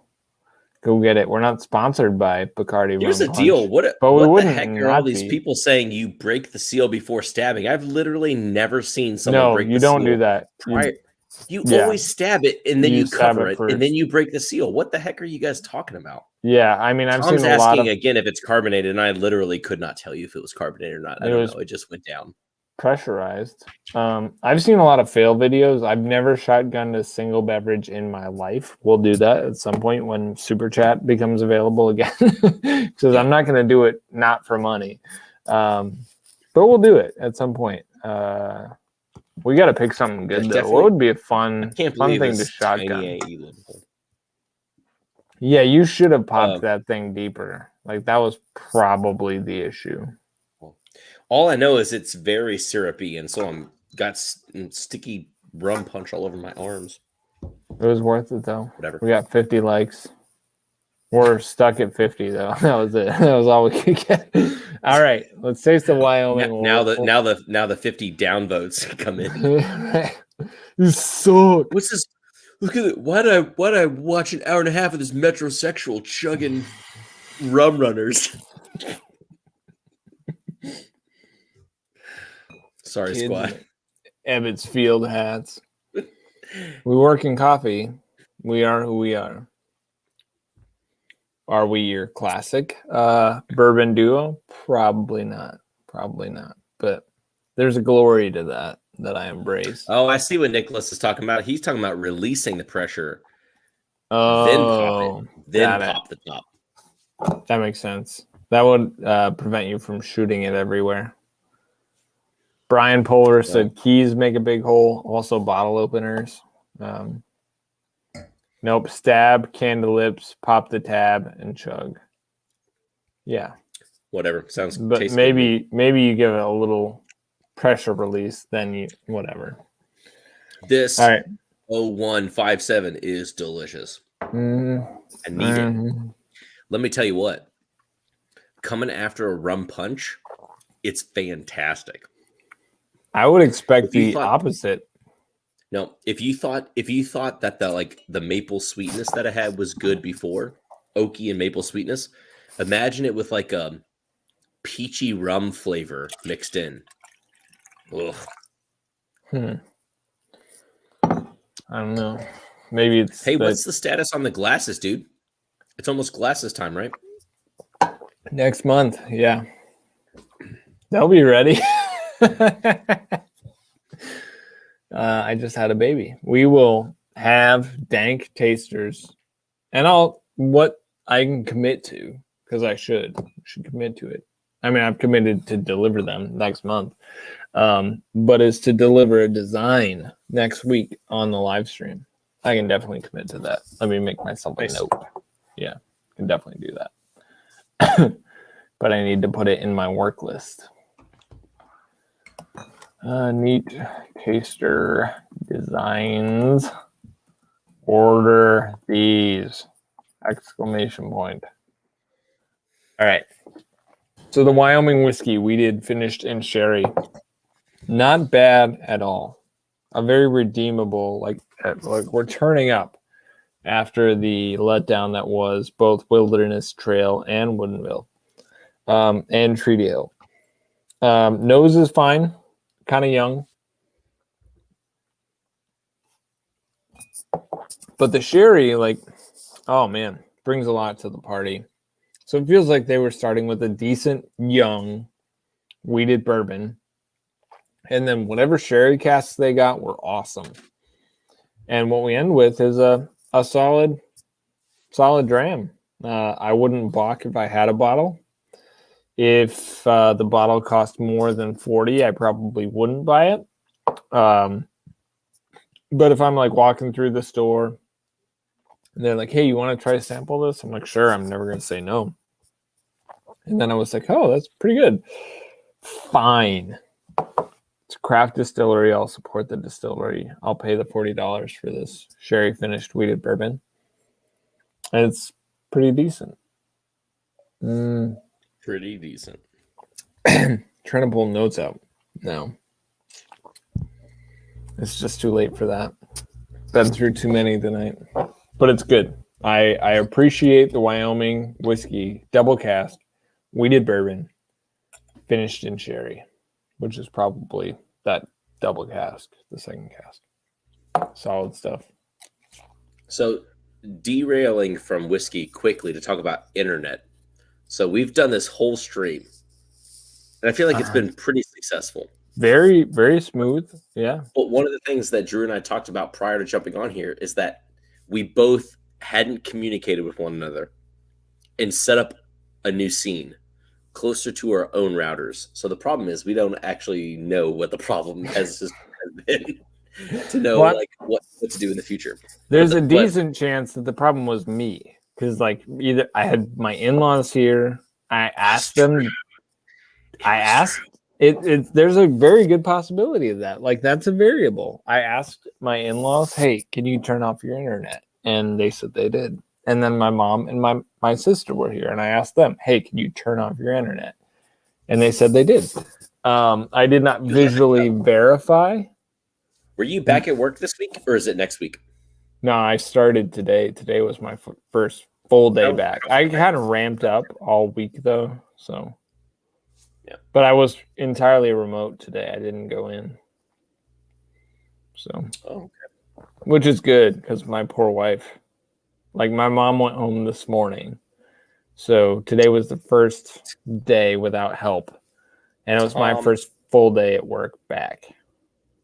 go get it. We're not sponsored by Bacardi. Here's the rum deal. punch, What but we the wouldn't heck are all not these be. people saying you break the seal before stabbing? I've literally never seen someone No, break you the don't seal do that. You Yeah. always stab it and then You you stab cover it it first. and then you break the seal. What the heck are you guys talking about? Yeah, I mean, I've Tom's seen a lot asking of again if it's carbonated, and I literally could not tell you if it was carbonated or not. I don't know. It just went down. pressurized. I've seen a lot of fail videos. I've never shotgunned a single beverage in my life. We'll do that at some point when Super Chat becomes available again, because I'm not going to do it not for money. But we'll do it at some point. We got to pick something good though. What would be a fun thing to shotgun? Yeah, you should have popped that thing deeper. Like that was probably the issue. All I know is it's very syrupy, and so I'm got sticky rum punch all over my arms. It was worth it though. Whatever. We got 50 likes. We're stuck at 50 though. That was it. That was all we could get. All right, let's taste the Wyoming. Now the 50 downvotes come in. You suck. What's this? Look at it. Why'd I watch an hour and a half of this metrosexual chugging rum runners? Sorry, Kids squad. Ebbets Field hats. We work in coffee. We are who we are. Are we your classic bourbon duo? Probably not. Probably not. But there's a glory to that I embrace. Oh, I see what Nicholas is talking about. He's talking about releasing the pressure, Oh, then pop it, then pop the top. That makes sense. That would prevent you from shooting it everywhere. Brian Polar said keys make a big hole. Also bottle openers. Nope. Stab, candle lips, pop the tab, and chug. Yeah. Whatever. Sounds. But maybe you give it a little pressure release, then you whatever. This all right. 0157 is delicious. I need it. Let me tell you what. Coming after a rum punch, it's fantastic. I would expect the opposite. No, if you thought that the maple sweetness that I had was good before, oaky and maple sweetness, imagine it with like a peachy rum flavor mixed in. Ugh. I don't know. Maybe it's. Hey, what's the status on the glasses, dude? It's almost glasses time, right? Next month, yeah. They'll be ready. I just had a baby. We will have dank tasters, and what I can commit to, because I should commit to it. I mean, I've committed to deliver them next month, but is to deliver a design next week on the live stream. I can definitely commit to that. Let me make myself a note. Yeah, I can definitely do that. But I need to put it in my work list. Neat taster designs. Order these! Exclamation point. All right. So the Wyoming whiskey we did finished in sherry. Not bad at all. A very redeemable, like we're turning up after the letdown that was both Wilderness Trail and Woodenville, and Treaty Hill. Nose is fine. Kind of young. But the sherry, oh man, brings a lot to the party. So it feels like they were starting with a decent, young, wheated bourbon. And then whatever sherry casks they got were awesome. And what we end with is a solid dram. I wouldn't balk if I had a bottle. If the bottle cost more than $40, I probably wouldn't buy it. But if I'm like walking through the store and they're like, hey, you want to try to sample this? I'm like, sure, I'm never going to say no. And then I was like, oh, that's pretty good. Fine. It's a craft distillery. I'll support the distillery. I'll pay the $40 for this sherry finished wheated bourbon. And it's pretty decent. Pretty decent. Trying to pull notes out. No. It's just too late for that. Been through too many tonight. But it's good. I appreciate the Wyoming whiskey double cast wheated bourbon finished in sherry, which is probably that double cask, the second cask. Solid stuff. So derailing from whiskey quickly to talk about internet. So we've done this whole stream, and I feel like it's been pretty successful. Very, very smooth. Yeah. But one of the things that Drew and I talked about prior to jumping on here is that we both hadn't communicated with one another and set up a new scene closer to our own routers. So the problem is we don't actually know what the problem has been to know like what to do in the future. There's a decent chance that the problem was me, because like either I had my in-laws here. I asked them. There's a very good possibility of that. Like that's a variable. I asked my in-laws, hey, can you turn off your internet? And they said they did. And then my mom and my sister were here, and I asked them, hey, can you turn off your internet? And they said they did. I did not visually verify. Were you back at work this week, or is it next week? No, I started today. Today was my first full day back. I kind of ramped up all week, though. So, yeah. But I was entirely remote today. I didn't go in. So, okay. Which is good, because my poor wife, like my mom went home this morning. So today was the first day without help. And it was my first full day at work back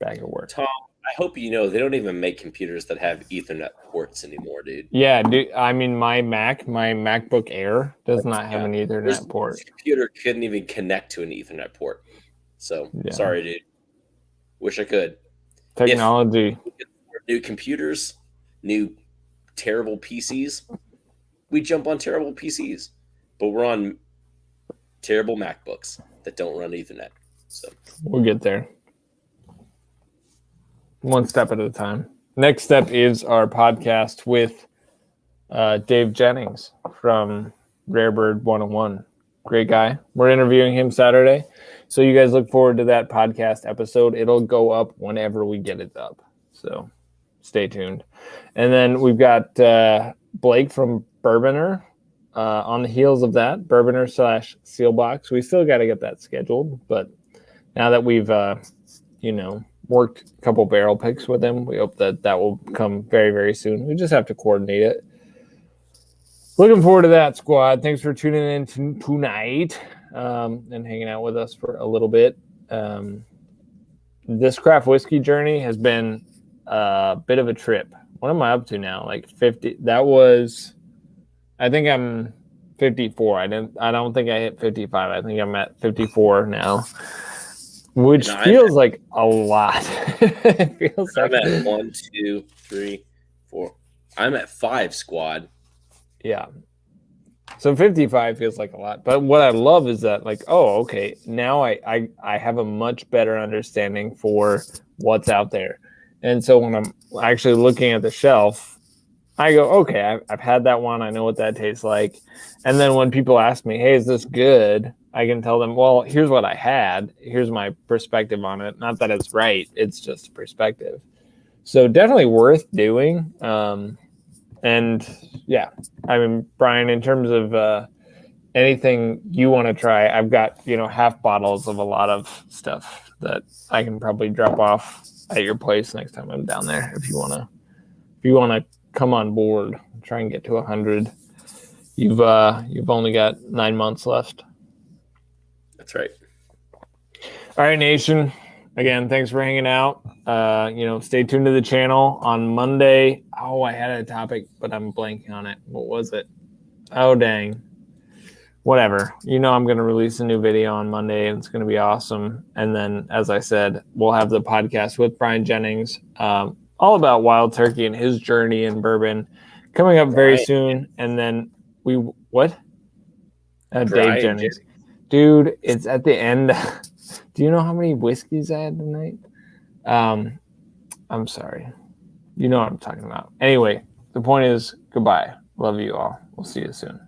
at work. Tom, I hope you know they don't even make computers that have Ethernet ports anymore, dude. Yeah, dude. I mean, my MacBook Air does not have an Ethernet port. This computer couldn't even connect to an Ethernet port. So, sorry, dude. Wish I could. Technology. New computers, new terrible PCs. We jump on terrible PCs, but we're on terrible MacBooks that don't run Ethernet. So we'll get there. One step at a time. Next step is our podcast with Dave Jennings from Rarebird 101. Great guy. We're interviewing him Saturday. So you guys look forward to that podcast episode. It'll go up whenever we get it up. So stay tuned. And then we've got Blake from Bourboner on the heels of that. Bourboner / Sealbox. We still got to get that scheduled. But now that we've, worked a couple barrel picks with him, we hope that will come very, very soon. We just have to coordinate it. Looking forward to that, squad. Thanks for tuning in tonight and hanging out with us for a little bit. This craft whiskey journey has been a bit of a trip. What am I up to now? Like 50. That was, I think I'm 54. I don't think I hit 55. I think I'm at 54 now, which feels like a lot. It feels I'm like at 1, 2, 3, 4. I'm at 5, squad. Yeah. So 55 feels like a lot. But what I love is that, like, oh, okay, now I have a much better understanding for what's out there. And so when I'm actually looking at the shelf, I go, okay, I've had that one. I know what that tastes like. And then when people ask me, hey, is this good? I can tell them, well, here's what I had. Here's my perspective on it. Not that it's right. It's just a perspective. So definitely worth doing. And yeah, I mean, Brian, in terms of anything you want to try, I've got, half bottles of a lot of stuff that I can probably drop off at your place next time I'm down there. If you want to come on board, try and get to 100. You've only got 9 months left. That's right. All right, nation. Again, thanks for hanging out. Stay tuned to the channel on Monday. Oh, I had a topic, but I'm blanking on it. What was it? Oh, dang. Whatever. I'm going to release a new video on Monday, and it's going to be awesome. And then, as I said, we'll have the podcast with Brian Jennings. all about Wild Turkey and his journey in bourbon coming up very Right. soon. And then what? Dave Brian Jennings. Dude, it's at the end. Do you know how many whiskeys I had tonight? I'm sorry. You know what I'm talking about. Anyway, the point is, goodbye. Love you all. We'll see you soon.